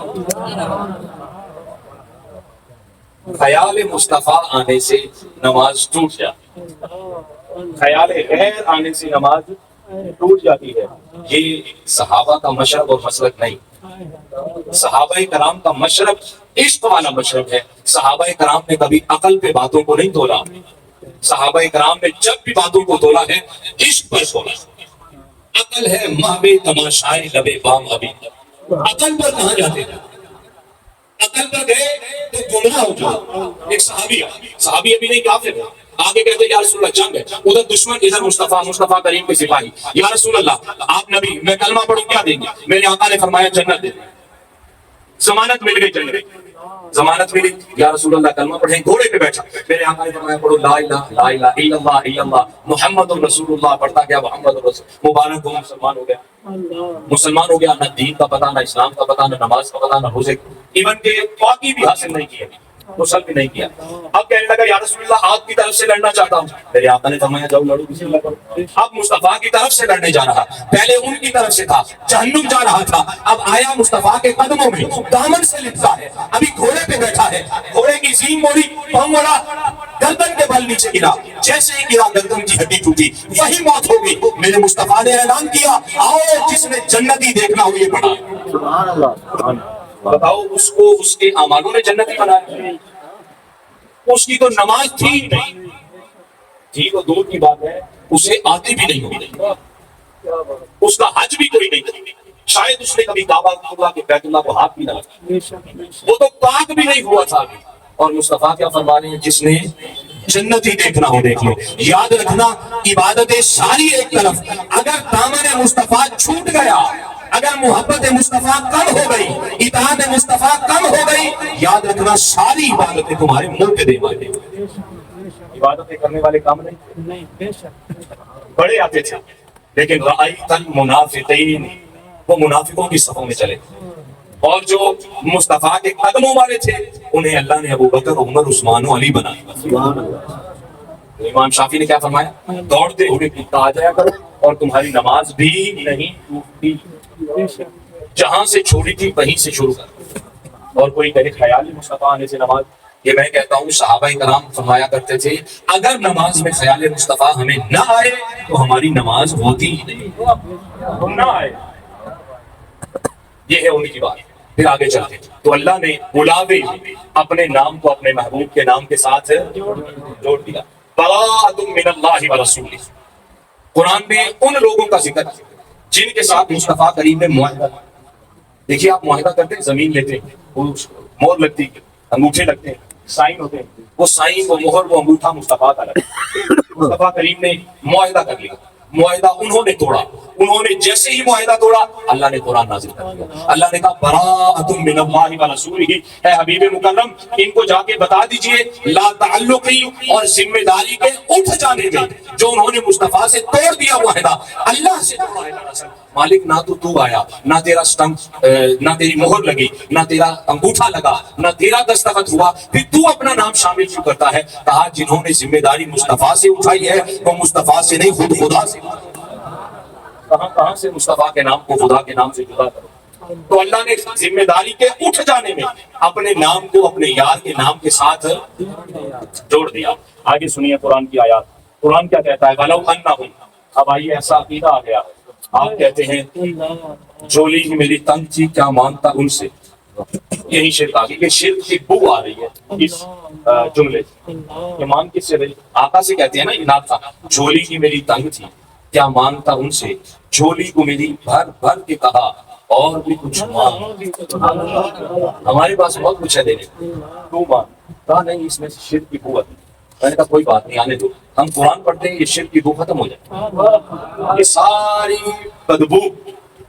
خیال مصطفیٰ آنے سے نماز ٹوٹ جاتی، خیال غیر آنے سے نماز ٹوٹ جاتی ہے۔ یہ صحابہ کا مشرب اور مسلک نہیں، صحابہ کرام کا مشرب عشق والا مشرب ہے۔ صحابہ کرام نے کبھی عقل پہ باتوں کو نہیں تولا، صحابہ کرام نے جب بھی باتوں کو تولا ہے عشق پر تولا۔ عقل ہے مہوے تماشائے لبے بام ابھی، عقل پر کہاں جاتے ہیں، عقل پر گئے تو گمراہ ہو جاؤ۔ ایک صحابی ابھی نہیں کافر ہے، آگے کہتے یا رسول اللہ جنگ ہے، ادھر دشمن، ادھر مصطفیٰ کریم کے سپاہی، یا رسول اللہ آپ نبی، میں کلمہ پڑھوں کیا دیں گے؟ میرے آقا نے فرمایا جنت دے، ضمانت مل گئی، جنت ضمانت ملی، یا رسول اللہ کلمہ پڑھیں، گھوڑے پہ بیٹھا، میرے آقا نے فرمایا پڑھو لا الہ الا اللہ الا اللہ محمد رسول اللہ، پڑھتا گیا محمد رسول، مبارک ہو مسلمان ہو گیا، مسلمان ہو گیا، نہ دین کا پتہ، نہ اسلام کا پتہ، نہ نماز کا پتہ، نہ روزے، ایون کہ پاکی بھی حاصل نہیں کی، مسل بھی نہیں کیا۔ اب کہنے لگا یا رسول اللہ آپ کی طرف سے لڑنا چاہتا ہوں، میرے آقا نے فرمایا جاؤ لڑو، بسم اللہ کرو۔ اب مصطفیٰ کی طرف سے لڑنے جا رہا، پہلے ان کی طرف سے تھا، جہنم جا رہا تھا، اب آیا مصطفیٰ کے قدموں میں، دامن سے لپٹا ہے، ابھی گھوڑے پہ بیٹھا ہے، گھوڑے کی زین موڑی، پاؤں موڑا، گردن کے بل نیچے گرا، جیسے ہی گرا گردن کی ہڈی ٹوٹی، وہی موت ہو گئی۔ میرے مصطفیٰ نے اعلان کیا آؤ جس نے جنتی دیکھنا ہو یہ پڑھا۔ سبحان اللہ، بتاؤ اس کو اس کے اعمالوں نے جنتی بنایا، اس کی تو نماز تھی ہی نہیں، تھی تو دور کی بات ہے، اسے آتی بھی نہیں ہوئی، اس کا حج بھی کوئی نہیں تھا، شاید اس نے کبھی کعبہ اللہ کے بیت اللہ کو ہاتھ بھی نہ لگا، وہ تو پاک بھی نہیں ہوا تھا۔ اور مصطفیٰ کیا فرما رہے ہیں جس نے جنتی دیکھنا ہو دیکھ لو۔ یاد رکھنا عبادتیں ساری ایک طرف، اگر دامن مصطفیٰ چھوٹ گیا، اگر محبت مصطفیٰ کم ہو گئی، اطاعت مصطفیٰ کم ہو گئی، یاد رکھنا ساری عبادتیں تمہارے منہ پہ دے والے۔ عبادتیں کرنے والے کام نہیں، بڑے آتے تھے، لیکن رأیت المنافقین، وہ منافقوں کی صفوں میں چلے، اور جو مصطفیٰ کے قدموں والے تھے انہیں اللہ نے ابو بکر، عمر، عثمان و علی بنایا۔ امام شافعی نے کیا فرمایا؟ دوڑتے ہوئے آ جایا کرو اور تمہاری نماز بھی نہیں ٹوٹتی، جہاں سے چھوڑی تھی وہیں سے شروع کر۔ اور کوئی کہے خیال مصطفیٰ آنے سے نماز، یہ میں کہتا ہوں صحابہ کرام فرمایا کرتے تھے اگر نماز میں خیال مصطفیٰ ہمیں نہ آئے تو ہماری نماز ہوتی ہی نہیں، نہ آئے، یہ ہے ان کی بات۔ پھر آگے چلتے تو اللہ نے بلاوے اپنے نام کو اپنے محبوب کے نام کے ساتھ جوڑ دیا، براءۃ من اللہ ورسولہ۔ قرآن میں ان لوگوں کا ذکر جن کے ساتھ مصطفیٰ کریم نے معاہدہ، دیکھیے آپ معاہدہ کرتے ہیں، زمین لیتے ہیں، مہر لگتی ہے، انگوٹھے لگتے ہیں، سائن ہوتے ہیں، وہ سائن، وہ مہر، وہ انگوٹھا مصطفیٰ کا لگا۔ مصطفیٰ کریم نے معاہدہ کر لیا، معاہدہ انہوں نے توڑا، انہوں نے جیسے ہی معاہدہ توڑا اللہ نے قرآن نازل کر دیا۔ اللہ نے کہا براءۃ من اللہ ورسولہ، اے حبیب مکرم ان کو جا کے بتا دیجئے لا تعلقی اور ذمہ داری کے اٹھ جانے میں، جو انہوں نے مصطفیٰ سے توڑ دیا معاہدہ، اللہ سے توڑا ہے دراصل۔ مالک نہ تو آیا، نہ تیرا سٹمپ، نہ تیری مہر لگی، نہ تیرا انگوٹھا لگا، نہ تیرا دستخط ہوا، پھر تو اپنا نام شامل کیوں کرتا ہے؟ کہا جنہوں نے ذمہ داری مصطفیٰ سے اٹھائی ہے وہ مصطفیٰ سے نہیں خود خدا سے۔ کہاں سے مصطفیٰ کے نام کو خدا کے نام سے جدا کرو؟ تو اللہ نے ذمہ داری کے اٹھ جانے میں اپنے نام کو اپنے یار کے نام کے ساتھ جوڑ دیا۔ آگے سنیے قرآن کی آیات، قرآن کیا کہتا ہے؟ وَلَوْ أَنَّهُمْ اب آئیے ایسا عقیدہ آ گیا، آپ کہتے ہیں جھولی ہی میری تنگ تھی کیا مانگتا ان سے، یہی شرک آ گئی کہ شرک کی بو آ رہی ہے اس جملے سے۔ ایمان کس سے رہی؟ آقا سے کہتے ہیں نا اناد تھا، جھولی ہی میری تنگ تھی کیا مانگتا ان سے، جھولی کو میری بھر بھر کے کہا اور بھی کچھ مانگ، ہمارے پاس بہت کچھ ہے دینے تو مانگ، کہا نہیں اس میں سے شرک کی بو آتی۔ میں نے کہا کوئی بات نہیں، آنے دو، ہم قرآن پڑھتے ہیں، یہ شرک کی بو ختم ہو جائے۔ یہ ساری بدبو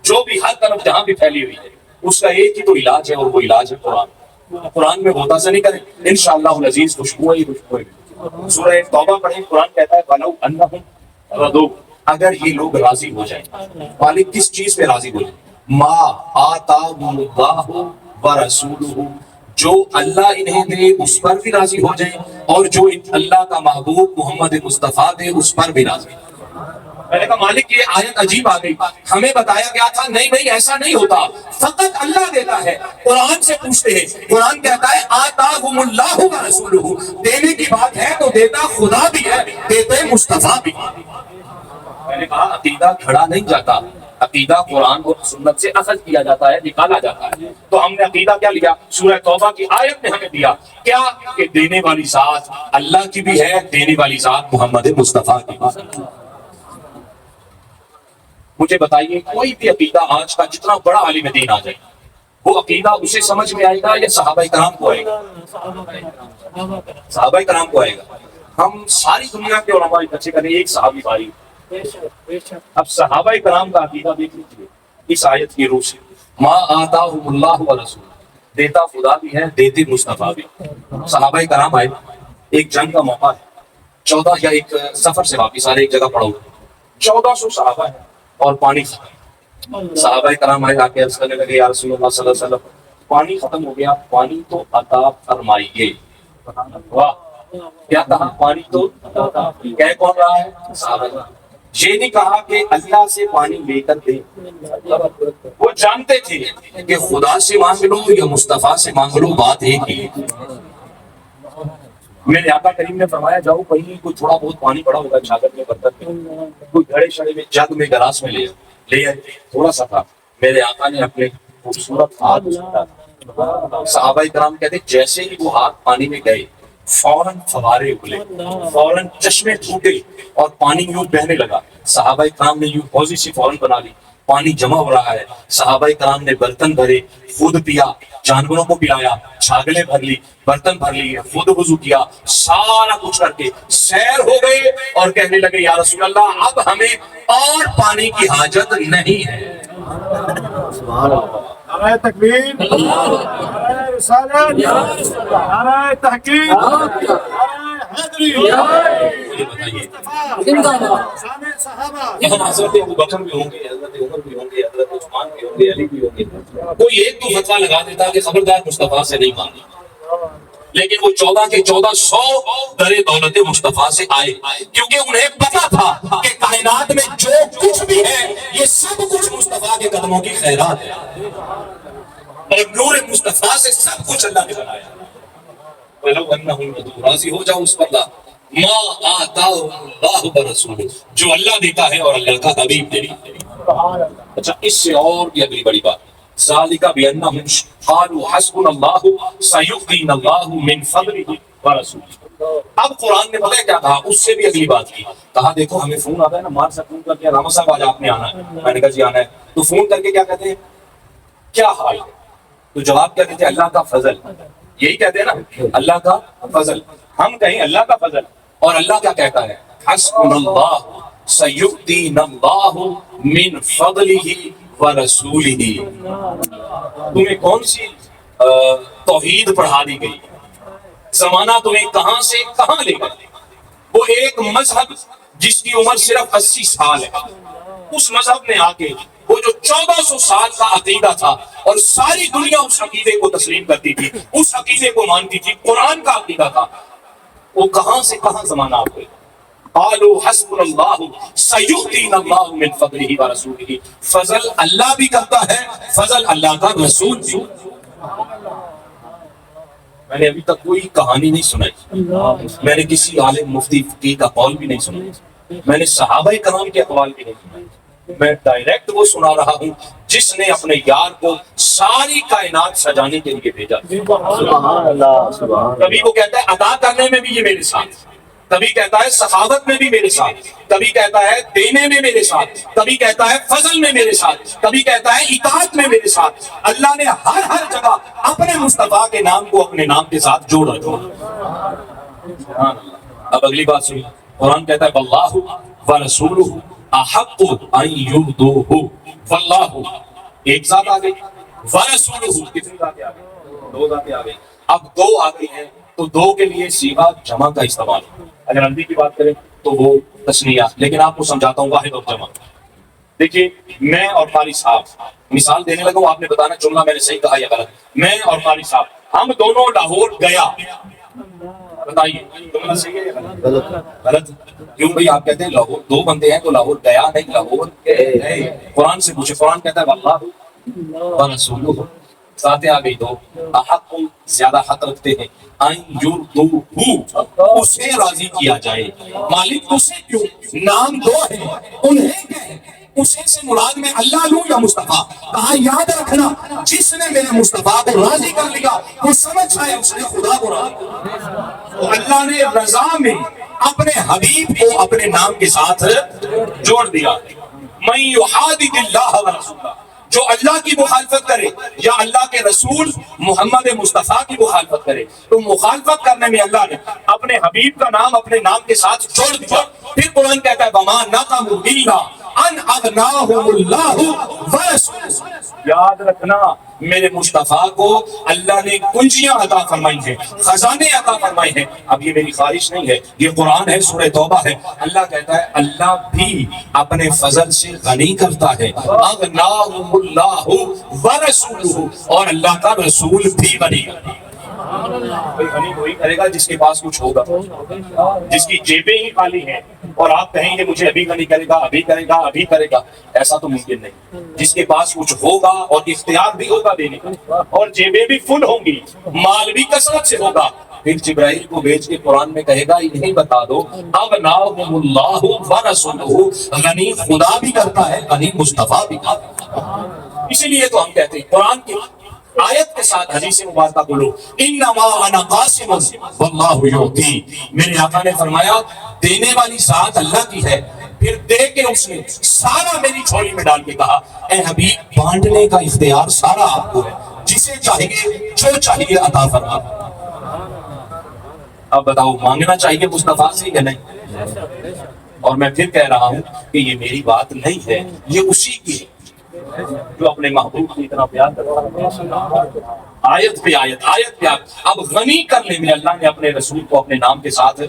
جو بھی ہر طرف جہاں بھی پھیلی ہوئی ہے، اس کا ایک ہی تو علاج ہے، اور وہ علاج ہے قرآن۔ قرآن میں ہوتا سے نہیں کریں، انشاءاللہ العزیز خوشبو ہی خوشبو ہے۔ سورہ توبہ پڑھیں، قرآن کہتا ہے وَلَوْ أَنَّهُمْ رَضُوا، اگر یہ لوگ راضی ہو جائیں، مالک کس چیز پہ راضی ہو جائیں؟ مَا آتَاهُمُ اللَّهُ وَرَسُولُهُ، جو اللہ انہیں دے اس پر بھی راضی ہو جائیں، اور جو اللہ کا محبوب محمد مصطفیٰ دے اس پر بھی راضی۔ میں نے کہا مالک یہ آیت عجیب آ گئی، ہمیں بتایا گیا تھا نہیں نہیں ایسا نہیں ہوتا، فقط اللہ دیتا ہے۔ قرآن سے پوچھتے ہیں، قرآن کہتا ہے آتاہم اللہ ورسولہ، دینے کی بات ہے تو دیتا خدا بھی ہے، دیتے مصطفیٰ بھی۔ میں نے کہا عقیدہ کھڑا نہیں جاتا، عقیدہ قرآن اور سنت سے اخذ کیا جاتا ہے، نکالا جاتا ہے۔ تو ہم نے عقیدہ کیا لیا؟ سورہ توبہ کی آیت نے ہمیں دیا کیا کہ دینے والی ذات اللہ کی بھی ہے، دینے والی ذات محمد مصطفیٰ کی بھی ہے۔ مجھے بتائیے کوئی بھی عقیدہ آج کا جتنا بڑا عالم دین آ جائے، وہ عقیدہ اسے سمجھ میں آئے گا یا صحابہ کرام کو آئے گا؟ صحابہ کرام کو آئے گا۔ ہم ساری دنیا کے علماء اکٹھے کریں، ایک صحابی بھائی، اب صحابہ کرام کا عقیدہ دیکھ لیجیے اس آیت کی روح سے، ما آتاہم اللہ ورسول، دیتا خدا بھی ہے، دیتے مصطفیٰ بھی۔ صحابہ کرام آئے، ایک جنگ کا موقع ہے، 14 یا ایک سفر سے واپس آ رہے، ایک جگہ پڑا ہوا 1400 صحابہ ہے اور پانی ختم۔ صحابہ کرام آئے، آ کے عرض کرنے لگے یا رسول اللہ صلی اللہ علیہ وسلم پانی ختم ہو گیا، پانی تو عطا فرمائیے۔ واہ، کیا کہا؟ پانی تو عطا۔ کہہ کون رہا ہے؟ صحابہ کرام۔ یہ نہیں کہا کہ اللہ سے پانی لے کر دے، وہ جانتے تھے کہ خدا سے مانگ لو یا مصطفیٰ سے مانگ لو، بات ایک ہی۔ میرے آقا کریم نے فرمایا جاؤ کہیں کوئی تھوڑا بہت پانی پڑا ہوگا چھاگر میں، برتن میں، کوئی گھڑے شڑے میں، جگ میں، گلاس میں لے آئے، تھوڑا سا تھا۔ میرے آقا نے اپنے خوبصورت ہاتھ اٹھایا، صحابہ کرام کہتے جیسے ہی وہ ہاتھ پانی میں گئے فوراً فوارے اگلے، فوراً چشمے ٹوٹے اور پانی یوں بہنے لگا۔ صحابہ کرام نے یوں حوضی سی فوراً بنا لی، پانی جمع ہو رہا ہے۔ صحابہ کرام نے برتن بھرے، خود پیا، جانوروں کو پلایا، چھاگلیں بھر لی، برتن بھر لیے، خود وضو کیا، سارا کچھ کر کے سیر ہو گئے اور کہنے لگے یا رسول اللہ اب ہمیں اور پانی کی حاجت نہیں ہے۔ سبحان اللہ، نعرہ تکبیر، نعرہ رسالت، نعرہ تحقیق، نعرہ حیدری، یہ بتائیے شان صحابہ، یہاں حضرت ابوبکر بھی ہوں گے، حضرت عمر بھی ہوں گے، حضرت عثمان بھی ہوں گے، علی بھی ہوں گے، کوئی ایک تو فتویٰ لگا دیتا کہ خبردار مصطفیٰ سے نہیں مانگنا، لیکن وہ 14 کے 1400 در دولت مصطفیٰ سے آئے، کیونکہ انہیں پتا تھا کہ کائنات میں جو کچھ بھی ہے یہ سب کچھ مصطفیٰ کے قدموں کی خیرات ہے، اور نور مصطفیٰ سے سب کچھ اللہ نے بنایا۔ وَلَوْ أَنَّهُمْ رَضُوا، راضی ہو جاؤ اس پر لا، ما آتاہم اللہ ورسولہ، جو اللہ دیتا ہے اور اللہ کا حبیب دے۔ اچھا اس سے اور بھی اگلی بڑی بات، ذالک بانہم قالوا حسبنا اللہ سیؤتینا اللہ من فضلہ ورسولہ۔ اب قرآن نے پتہ کیا کہا؟ اس سے بھی اگلی بات کی، کہا دیکھو ہمیں فون آتا ہے نا، مار سے فون کر کے رحمت صاحب آج آپ نے آنا ہے، میں نے کہا جی آنا ہے، تو فون کر کے کیا کہتے ہیں؟ کیا حال ہے؟ تو جواب کیا کہتے ہیں؟ اللہ کا فضل، یہی کہتے ہیں نا، اللہ کا فضل۔ ہم کہیں اللہ کا فضل، اور اللہ کیا کہتا ہے؟ حسبنا اللہ سیؤتینا اللہ من فضلہ ورسولہ۔ تمہیں کون سی توحید پڑھا دی گئی؟ زمانہ تمہیں کہاں سے کہاں لے گئے؟ وہ ایک مذہب جس کی عمر صرف 80 سال ہے، اس مذہب میں آ کے وہ جو 1400 سال کا عقیدہ تھا اور ساری دنیا اس عقیدے کو تسلیم کرتی تھی، اس عقیدے کو مانتی تھی، قرآن کا عقیدہ تھا، وہ کہاں سے کہاں زمانہ آ گئے؟ قالوا حسبنا اللہ سیؤتینا اللہ من فضلہ ورسولہ، فضل اللہ بھی کرتا ہے، فضل اللہ کا رسول بھی۔ میں نے ابھی تک کوئی کہانی نہیں سنائی، میں نے کسی عالم مفتی فقیہ کا قول بھی نہیں سنا، میں نے صحابہ کرام کے اقوال بھی نہیں سنائے، میں ڈائریکٹ وہ سنا رہا ہوں جس نے اپنے یار کو ساری کائنات سجانے کے لیے بھیجا۔ سبحان اللہ، سبحان کبھی وہ کہتا ہے عطا کرنے میں بھی یہ میرے ساتھ، کبھی کہتا ہے سخاوت میں بھی میرے ساتھ، کبھی کہتا ہے دینے میں میرے ساتھ، کبھی کہتا ہے فضل میں میرے ساتھ، کبھی کہتا ہے اطاعت میں میرے ساتھ۔ اللہ نے ہر جگہ اپنے مصطفیٰ کے نام کو اپنے نام کے ساتھ جوڑ رکھا۔ سبحان اللہ۔ اب اگلی بات سنیے، قرآن کہتا ہے واللہ ورسولہ احق ان یرضوہ، واللہ ایک ذات آ گئی، ورسولہ کتنی ذاتیں آ گئی؟ دو ذاتیں آ گئی۔ اب دو آ گئی ہیں تو دو کے لیے صیغہ جمع کا استعمال، اگر عربی کی بات کریں تو وہ تثنیہ، لیکن آپ کو سمجھاتا ہوں واحد اور جمع۔ دیکھیے میں اور قاری صاحب، مثال دینے لگا ہوں، آپ نے بتانا جملہ میں نے صحیح کہا یا غلط۔ میں اور قاری صاحب ہم دونوں لاہور گیا، بتائیے جملہ صحیح ہے یا غلط؟ غلط کیوں بھائی؟ آپ کہتے ہیں لاہور دو بندے ہیں تو لاہور گیا نہیں، لاہور گئے۔ قرآن سے پوچھے، قرآن کہتا ہے واللہ ورسولہ، ذاتیں آ گئی دو، احق زیادہ حق رکھتے ہیں، ان یرضوہ اسے راضی کیا جائے۔ مالک اسے کیوں؟ نام دو ہیں، انہیں کہیں اسے سے مراد میں اللہ لوں یا مصطفیٰ؟ کہا یاد رکھنا جس نے میرے مصطفیٰ کو راضی کر لیا وہ سمجھ جائے اس نے خدا کو راضی کر۔ تو اللہ نے رضا میں اپنے حبیب کو اپنے نام کے ساتھ جوڑ دیا۔ من یحادد اللہ ورسولہ، جو اللہ کی مخالفت کرے یا اللہ کے رسول محمد مصطفیٰ کی مخالفت کرے، تو مخالفت کرنے میں اللہ نے اپنے حبیب کا نام اپنے نام کے ساتھ جوڑ دیا۔ پھر قرآن کہتا ہے وَمَا نَقَمُوا إِلَّا أَنْ أَغْنَاهُمُ اللَّهُ وَرَسُولُهُ، یاد رکھنا میرے مصطفیٰ کو اللہ نے کنجیاں عطا فرمائی ہیں، خزانے عطا فرمائے ہیں۔ اب یہ میری خواہش نہیں ہے، یہ قرآن ہے، سورہ توبہ ہے۔ اللہ کہتا ہے اللہ بھی اپنے فضل سے غنی کرتا ہے، اغناہم اللہ ورسولہ، اور اللہ کا رسول بھی غنی کرتا ہے۔ کوئی غنی وہی کرے گا جس کے پاس کچھ ہوگا، جس کی جیبیں ہی خالی ہیں اور آپ کہیں گے مجھے ابھی غنی کرے گا، ابھی کرے گا، ابھی کرے گا، ایسا تو ممکن نہیں۔ جس کے پاس کچھ ہوگا اور اختیار بھی ہوگا دینے کا، اور جیبیں بھی فل ہوں گی، مال بھی کثرت سے ہوگا، پھر جبرائیل کو بھیج کے قرآن میں کہے گا انہیں بتا دو اغناہم اللہ ورسولہ، غنی خدا بھی کرتا ہے، غنی مصطفیٰ بھی کرتا ہے۔ اسی لیے تو ہم کہتے ہیں قرآن کی آیت کے ساتھ حدیث مبارکہ بولو انما انا قاسم واللہ یعطی، میرے آقا نے فرمایا دینے والی ذات اللہ کی ہے، پھر دے کے اس نے سارا میری جھولی میں ڈال کے کہا اے حبیب بانٹنے کا اختیار سارا آپ کو ہے، جسے چاہیے جو چاہیے عطا فرما۔ اب بتاؤ مانگنا چاہیے مصطفیٰ سے یا نہیں؟ اور میں پھر کہہ رہا ہوں کہ یہ میری بات نہیں ہے، یہ اسی کی ہے جو اپنے محبوب کو اتنا پیار کرتا ہے۔ آیت پہ آیت، آیت پہ آیت۔ اب غنی کرنے میں اللہ نے اپنے رسول کو اپنے نام کے ساتھ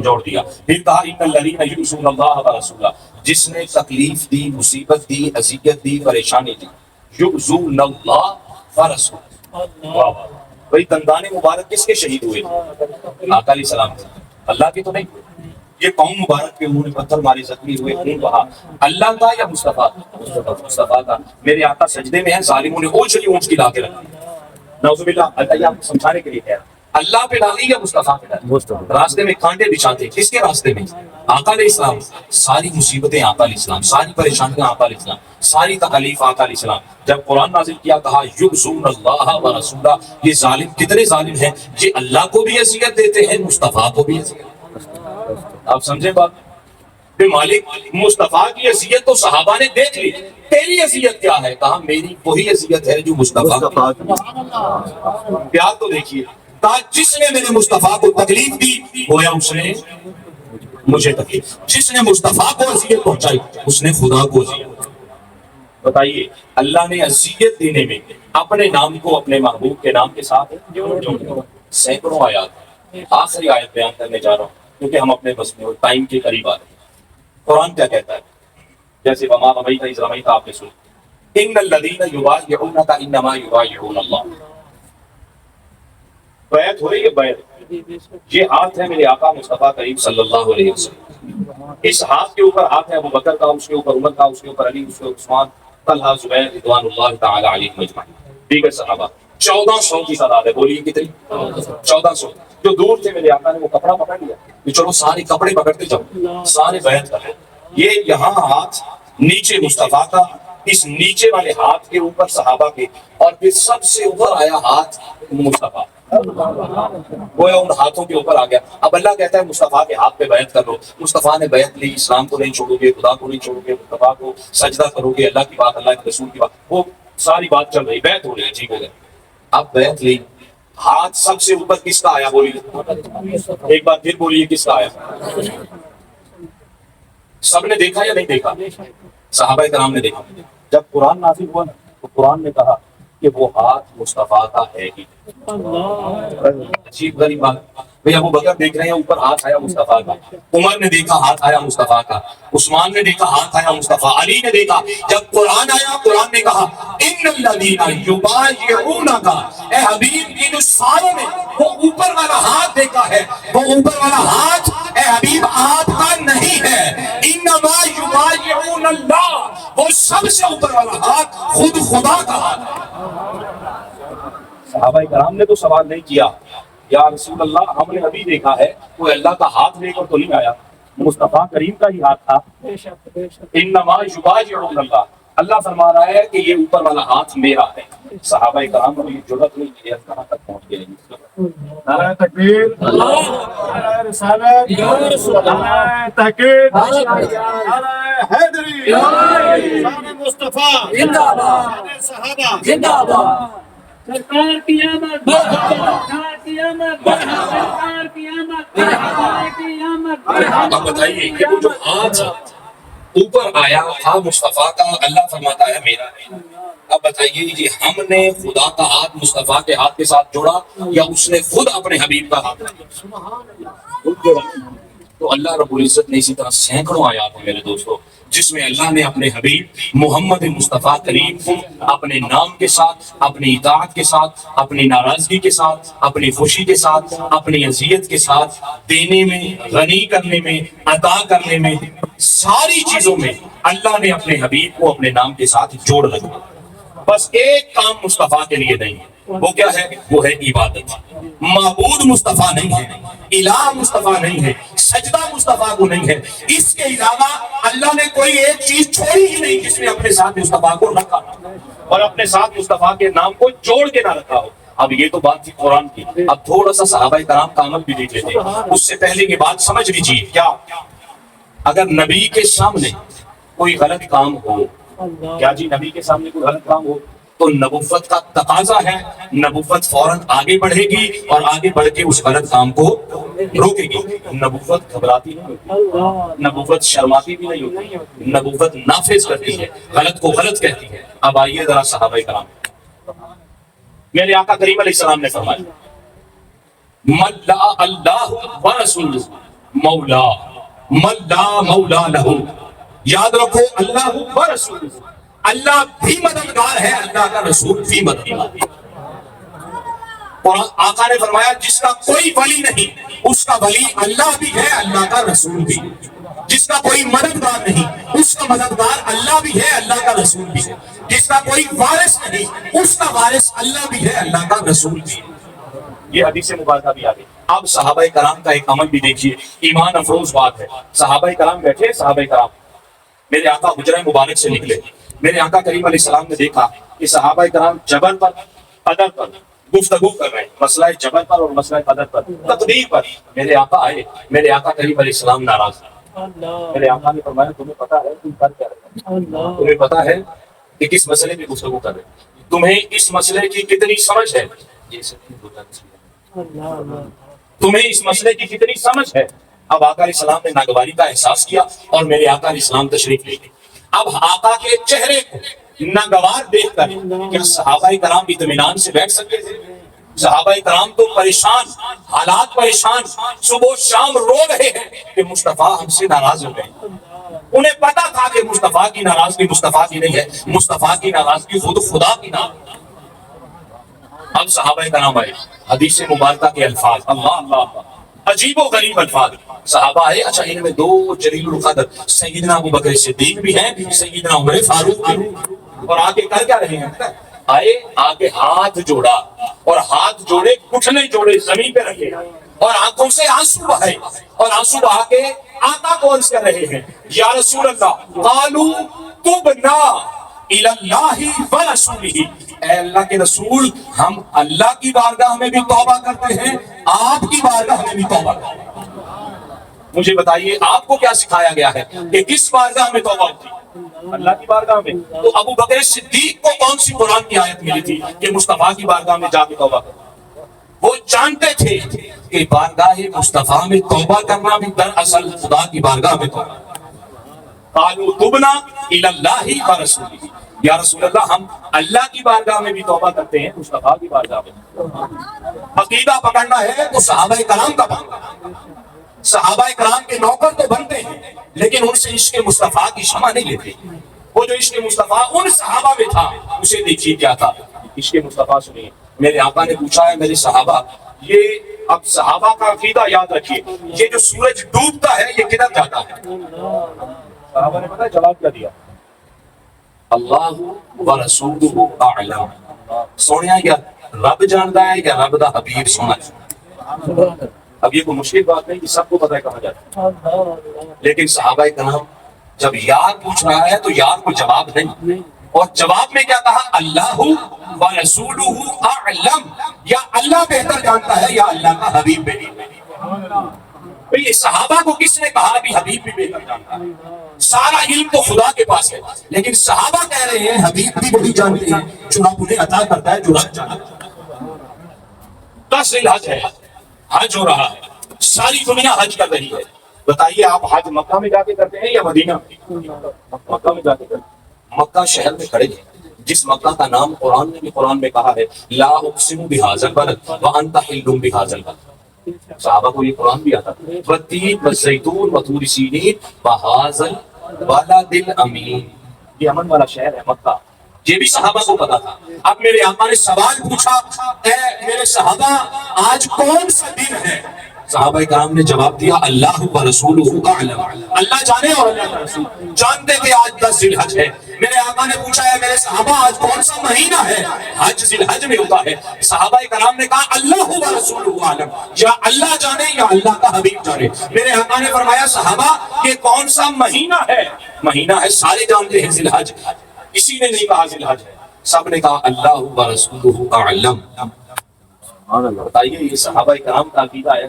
جوڑ دیا۔ پھر کہا ان الذین یؤذون اللہ ورسولہ، جس نے تکلیف دی، مصیبت دی، اذیت دی، پریشانی دی، یؤذون اللہ ورسولہ۔ بھئی دندان مبارک کس کے شہید ہوئے؟ آقا علیہ السلام، اللہ کی تو نہیں ہوئے۔ یہ قوم مبارک کے منہ میں پتھر مارے، زخمی ہوئے، خون بہا، اللہ کا یا مصطفیٰ؟ مصطفیٰ کا۔ میرے آقا سجدے میں ہیں، ظالموں نے اونچلی اونچ کی لا کے رکھی، نعوذ باللہ۔ اللہ آپ کو سمجھانے کے لیے کہہ رہا، اللہ پہ ڈالی یا مصطفیٰ پہ ڈالی؟ راستے میں کانٹے بچھاتے، کس کے راستے میں؟ آقا علیہ السلام۔ ساری مصیبتیں آقا علیہ السلام، ساری پریشانیاں آقا علیہ السلام، ساری تکلیف آقا علیہ السلام۔ جب قرآن نازل کیا کہا یؤذون اللہ ورسولہ، یہ ظالم کتنے ظالم ہیں، یہ اللہ کو بھی اذیت دیتے ہیں، مصطفیٰ کو بھی اذیت۔ آپ سمجھیں بات؟ کہ مالک مصطفیٰ کی اذیت تو صحابہ نے دیکھ لی، تیری اذیت کیا ہے؟ کہا میری وہی اذیت ہے جو مصطفیٰ کی۔ پیار تو دیکھیے، کہا جس نے میرے مصطفیٰ کو تکلیف دی گویا اس نے مجھے تکلیف، جس نے مصطفیٰ کو اذیت پہنچائی اس نے خدا کو اذیت۔ بتائیے اللہ نے اذیت دینے میں اپنے نام کو اپنے محبوب کے نام کے ساتھ جوڑ دیا۔ سینکڑوں آیات، آخری آیت بیان کرنے جا رہا ہوں کیونکہ ہم اپنے بس میں ٹائم کے قریب آ رہے ہیں۔ قرآن کیا کہتا ہے؟ جیسے وما رمیت اذ رمیت، آپ نے سنا ان الذین یبایعونک انما یبایعون اللہ۔ بیعت ہو رہی ہے، بیعت، یہ ہاتھ ہے میرے آقا مصطفیٰ کریم صلی اللہ علیہ وسلم، اس ہاتھ کے اوپر ہاتھ ہے ابو بکر کا، اس کے اوپر عمر کا، اس کے اوپر علی، اس کے اوپر عثمان، طلحہ، زبیر رضوان اللہ تعالی علیہم اجمعین، دیگر صحابہ۔ 1400 کی تعداد ہے. بولیے کتنی؟ 1400. جو دور تھے میرے آقا نے وہ کپڑا پکڑ لیا کہ چلو سارے کپڑے پکڑتے جاؤ، سارے بیعت کر لیں. یہ یہاں ہاتھ نیچے مصطفیٰ کا، اس نیچے والے ہاتھ کے اوپر صحابہ کے، اور پھر سب سے اوپر آیا ہاتھ مصطفیٰ. گویا ان ہاتھوں کے اوپر آ گیا. اب اللہ کہتا ہے مصطفیٰ کے ہاتھ پہ بیعت کر لو. مصطفیٰ نے بیعت لی، اسلام کو نہیں چھوڑو گے، خدا کو نہیں چھوڑو گے، مصطفیٰ کو سجدہ کرو گے، اللہ کی بات، اللہ کے رسول کی بات، وہ ساری بات چل رہی، بیعت ہو رہی ہے، ٹھیک ہو گیا. اب بیعت لی، ہاتھ سب سے اوپر کس کا آیا؟ بولیے ایک بار پھر، بولیے کس کا آیا؟ سب نے دیکھا یا نہیں دیکھا؟ صحابہ کرام نے دیکھا. جب قرآن نازل ہوا نا تو قرآن نے کہا کہ وہ ہاتھ مصطفیٰ کا ہے ہی. عجیب غریب بات. بھئی ابو بکر دیکھ رہے ہیں اوپر ہاتھ آیا مصطفیٰ کا، عمر نے دیکھا ہاتھ آیا مصطفیٰ کا، عثمان نے دیکھا ہاتھ آیا مصطفیٰ، علی نے دیکھا. جب قرآن آیا قرآن نے کہا ان الذین یبایعونک، اے حبیب کی جو ساروں نے وہ اوپر والا ہاتھ دیکھا ہے، وہ اوپر والا ہاتھ اے حبیب آپ کا نہیں ہے. انما یبایعون اللہ، وہ سب سے اوپر والا ہاتھ خود خدا کا ہاتھ. صحابہ کرام نے تو سوال نہیں کیا یا رسول اللہ ہم نے ابھی دیکھا ہے کوئی اللہ کا ہاتھ لے کر تو نہیں آیا، مصطفیٰ کریم کا ہی ہاتھ تھا. انما یبایعون اللہ، اللہ فرما رہا ہے کہ یہ اوپر والا ہاتھ میرا ہے. صحابہ کرام کو یہ جرأت نہیں کی، کہاں تک پہنچ گئے. نعرہ تکبیر، نعرہ رسالت، نعرہ تحقیق، نعرہ حیدری، نعرہ مصطفیٰ، نعرہ صحابہ زندہ باد. سرکار کی آمد، سرکار کی آمد، سرکار کی آمد، سرکار کی آمد. اب بتائیے کہ وہ جو ہاتھ اوپر آیا تھا مصطفیٰ کا، اللہ فرماتا ہے میرا ہے. اب بتائیے یہ ہم نے خدا کا ہاتھ مصطفیٰ کے ہاتھ کے ساتھ جوڑا یا اس نے خود اپنے حبیب کا ہاتھ جوڑا؟ تو اللہ رب العزت نے اسی طرح سینکڑوں آیات ہیں میرے دوستو جس میں اللہ نے اپنے حبیب محمد مصطفیٰ کریم کو اپنے نام کے ساتھ، اپنی اطاعت کے ساتھ، اپنی ناراضگی کے ساتھ، اپنی خوشی کے ساتھ، اپنی اذیت کے ساتھ، دینے میں، غنی کرنے میں، عطا کرنے میں، ساری چیزوں میں اللہ نے اپنے حبیب کو اپنے نام کے ساتھ جوڑ رکھا. بس ایک کام مصطفیٰ کے لیے نہیں ہے، وہ کیا ہے؟ وہ ہے عبادت. معبود مصطفیٰ نہیں ہے، الہ مصطفیٰ نہیں ہے، سجدہ مصطفیٰ کو نہیں ہے. اس کے علاوہ اللہ نے کوئی ایک چیز چھوڑی ہی نہیں جس میں اپنے ساتھ مصطفیٰ کو رکھا اور اپنے ساتھ مصطفیٰ کے نام کو جوڑ کے نہ رکھا ہو. اب یہ تو بات تھی قرآن کی. اب تھوڑا سا صحابہ کرام کا عمل بھی دیکھ لیتے ہیں. اس سے پہلے یہ بات سمجھ لیجیے، کیا اگر نبی کے سامنے کوئی غلط کام ہو، کیا جی نبی کے سامنے کوئی غلط کام ہو تو نبوت کا تقاضا ہے، نبوت فوراً آگے بڑھے گی اور آگے بڑھ کے اس غلط کام کو روکے گی. نبوت گھبراتی نہیں ہوتی، نبوت شرماتی بھی نہیں ہوتی، نبوت نافذ کرتی ہے، غلط کو غلط کہتی ہے. اب آئیے ذرا صحابہ کرام، میرے آقا کریم علیہ السلام نے فرمایا من لا اللہ ورسولہ مولا من لا مولا لہ. یاد رکھو اللہ ورسولہ، اللہ بھی مددگار ہے، اللہ کا رسول بھی مددگار ہے. اور آقا نے فرمایا جس کا کوئی ولی نہیں اس کا ولی اللہ بھی ہے، اللہ کا رسول بھی. جس کا کوئی مددگار نہیں اس کا مددگار اللہ بھی ہے، اللہ کا رسول بھی ہے. جس کا کوئی وارث نہیں اس کا وارث اللہ بھی ہے، اللہ کا رسول بھی ہے. یہ حدیث مبارکہ بھی آگے. اب صحابہ کرام کا ایک عمل بھی دیکھیے، ایمان افروز بات ہے. صحابہ کرام بیٹھے، صحابہ کرام میرے آقا حجرہ مبارک سے نکلے. میرے آقا کریم علیہ السلام نے دیکھا کہ صحابہ کرام جبر پر، قدر پر گفتگو کر رہے ہیں، مسئلہ جبر پر اور مسئلہ قدر پر، تقدیر پر. میرے آقا آئے، میرے آقا کریم علیہ السلام ناراض ہیں. میرے آقا نے فرمایا تمہیں پتا ہے تم کر کیا رہے ہیں؟ تمہیں پتا ہے کہ کس مسئلے میں گفتگو کر رہے ہیں؟ تمہیں اس مسئلے کی کتنی سمجھ ہے؟ تمہیں اس مسئلے کی کتنی سمجھ ہے؟ اب آقا علیہ السلام نے ناگواری کا احساس کیا اور میرے آقا علیہ السلام تشریف لے گئے. اب آقا کے چہرے کو ناگوار دیکھ کر کیا صحابہ کرام اطمینان سے بیٹھ سکتے تھے؟ صحابہ کرام تو پریشان، حالات پریشان، صبح شام رو رہے ہیں کہ مصطفیٰ ہم سے ناراض ہو گئے. انہیں پتا تھا کہ مصطفیٰ کی ناراضگی مصطفیٰ کی نہیں ہے، مصطفیٰ کی ناراضگی خود خدا کی ناراضگی. اب صحابہ کرام آئے، حدیث مبارکہ کے الفاظ، اللہ اللہ عجیب و غریب الفاظ. صحابہ آئے، اچھا ان میں دو جلیل القدر سیدنا ابو بکر صدیق بھی ہیں، سیدنا عمر فاروق بھی ہیں. اور آگے کر کیا رہے ہیں؟ آئے آگے ہاتھ جوڑا اور ہاتھ جوڑے گھٹنے جوڑے زمین پہ رکھے اور آنکھوں سے آنسو بہائے اور آنسو بہا کے آقا کو عرض کر رہے ہیں یا رسول اللہ قالوا تبنا الی اللہ ورسولہ، اے اللہ کے رسول ہم اللہ کی بارگاہ میں بھی توبہ کرتے ہیں، آپ کی بارگاہ میں بھی توبہ کرتے ہیں۔ مجھے بتائیے آپ کو کیا سکھایا گیا ہے کہ کس بارگاہ میں توبہ ہوتی ہے؟ اللہ کی بارگاہ میں۔ تو ابو بکر صدیق کو کون سی قرآن کی آیت ملی تھی کہ مصطفیٰ کی بارگاہ میں جا کے توبہ کرو؟ وہ جانتے تھے کہ بارگاہ مصطفیٰ میں توبہ کرنا بھی دراصل خدا کی بارگاہ میں توبہ۔ قالوا تبنا الی اللہ ورسولہ، یا رسول اللہ ہم اللہ کی بارگاہ میں بھی توبہ کرتے ہیں، مصطفیٰ کی بارگاہ میں۔ عقیدہ پکڑنا ہے تو صحابہ کرام کا بننا، صحابہ کرام کے نوکر تو بنتے ہیں لیکن ان سے عشق مصطفیٰ کی شمع نہیں لیتے۔ وہ جو عشق مصطفیٰ ان صحابہ میں تھا اسے دیکھیے کیا تھا۔ عشق مصطفیٰ سنیے، میرے آقا نے پوچھا ہے میرے صحابہ، یہ اب صحابہ کا عقیدہ یاد رکھیے، یہ جو سورج ڈوبتا ہے یہ کدھر جاتا ہے؟ صحابہ نے پتہ جواب کیا دیا؟ اللہ ورسولہ اعلم۔ سونیا یا رب جانتا ہے یا رب دا حبیب سونا ہے؟ اب یہ کوئی مشکل بات نہیں کہ سب کو پتہ ہے کہاں جاتا ہے، لیکن صحابہ کرام جب یار پوچھ رہا ہے تو یار کو جواب نہیں، اور جواب میں کیا کہا؟ اللہ ورسولہ اعلم، یا اللہ بہتر جانتا ہے یا اللہ کا حبیب بہتر۔ یہ صحابہ کو کس نے کہا بھی حبیب بھی بہتر جانتا ہے؟ سارا علم تو خدا کے پاس ہے، لیکن صحابہ کہہ رہے ہیں حبیب بھی وہی جانتے ہیں جو رب انہیں عطا کرتا ہے، جو رب جانتا ہے۔ 10 ذی الحج ہے، حج ہو رہا ہے، ساری دنیا حج کر رہی ہے، بتائیے آپ حج مکہ میں جا کے کرتے ہیں یا مدینہ؟ مکہ میں جا کے کرتے ہیں۔ مکہ شہر میں کھڑے ہیں، جس مکہ کا نام قرآن نے بھی قرآن میں کہا ہے لا اقسم بہذا البلد وانت حل بہذا البلد۔ صحابہ کو یہ قرآن بھی آتا تھا، والتین والزیتون وطور سینین وہذا البلد الامین، یہ امن والا شہر ہے مکہ، یہ بھی صحابہ کو پتا تھا۔ اب میرے آقا نے سوال پوچھا، اے میرے صحابہ آج کون سا دن ہے؟ صحابہ کرام نے جواب دیا اللہ ورسولہ اعلم، اللہ جانے اور اللہ کا رسول جانتے کہ آج 10 ذی الحج ہے۔ میرے آقا نے پوچھا ہے میرے صحابہ آج کون سا مہینہ ہے؟ حج ذی الحج میں ہوتا ہے۔ صحابہ کرام نے کہا اللہ ورسولہ اعلم، یا اللہ جانے یا اللہ کا حبیب جانے۔ میرے آقا نے فرمایا صحابہ یہ کون سا مہینہ ہے؟ مہینہ ہے سارے جانتے ہیں ذی الحج، کسی نے نہیں کہا ذی الحج ہے، سب نے کہا اللہ ورسولہ اعلم۔ بتائیے یہ صحابہ کرام کا عقیدہ ہے،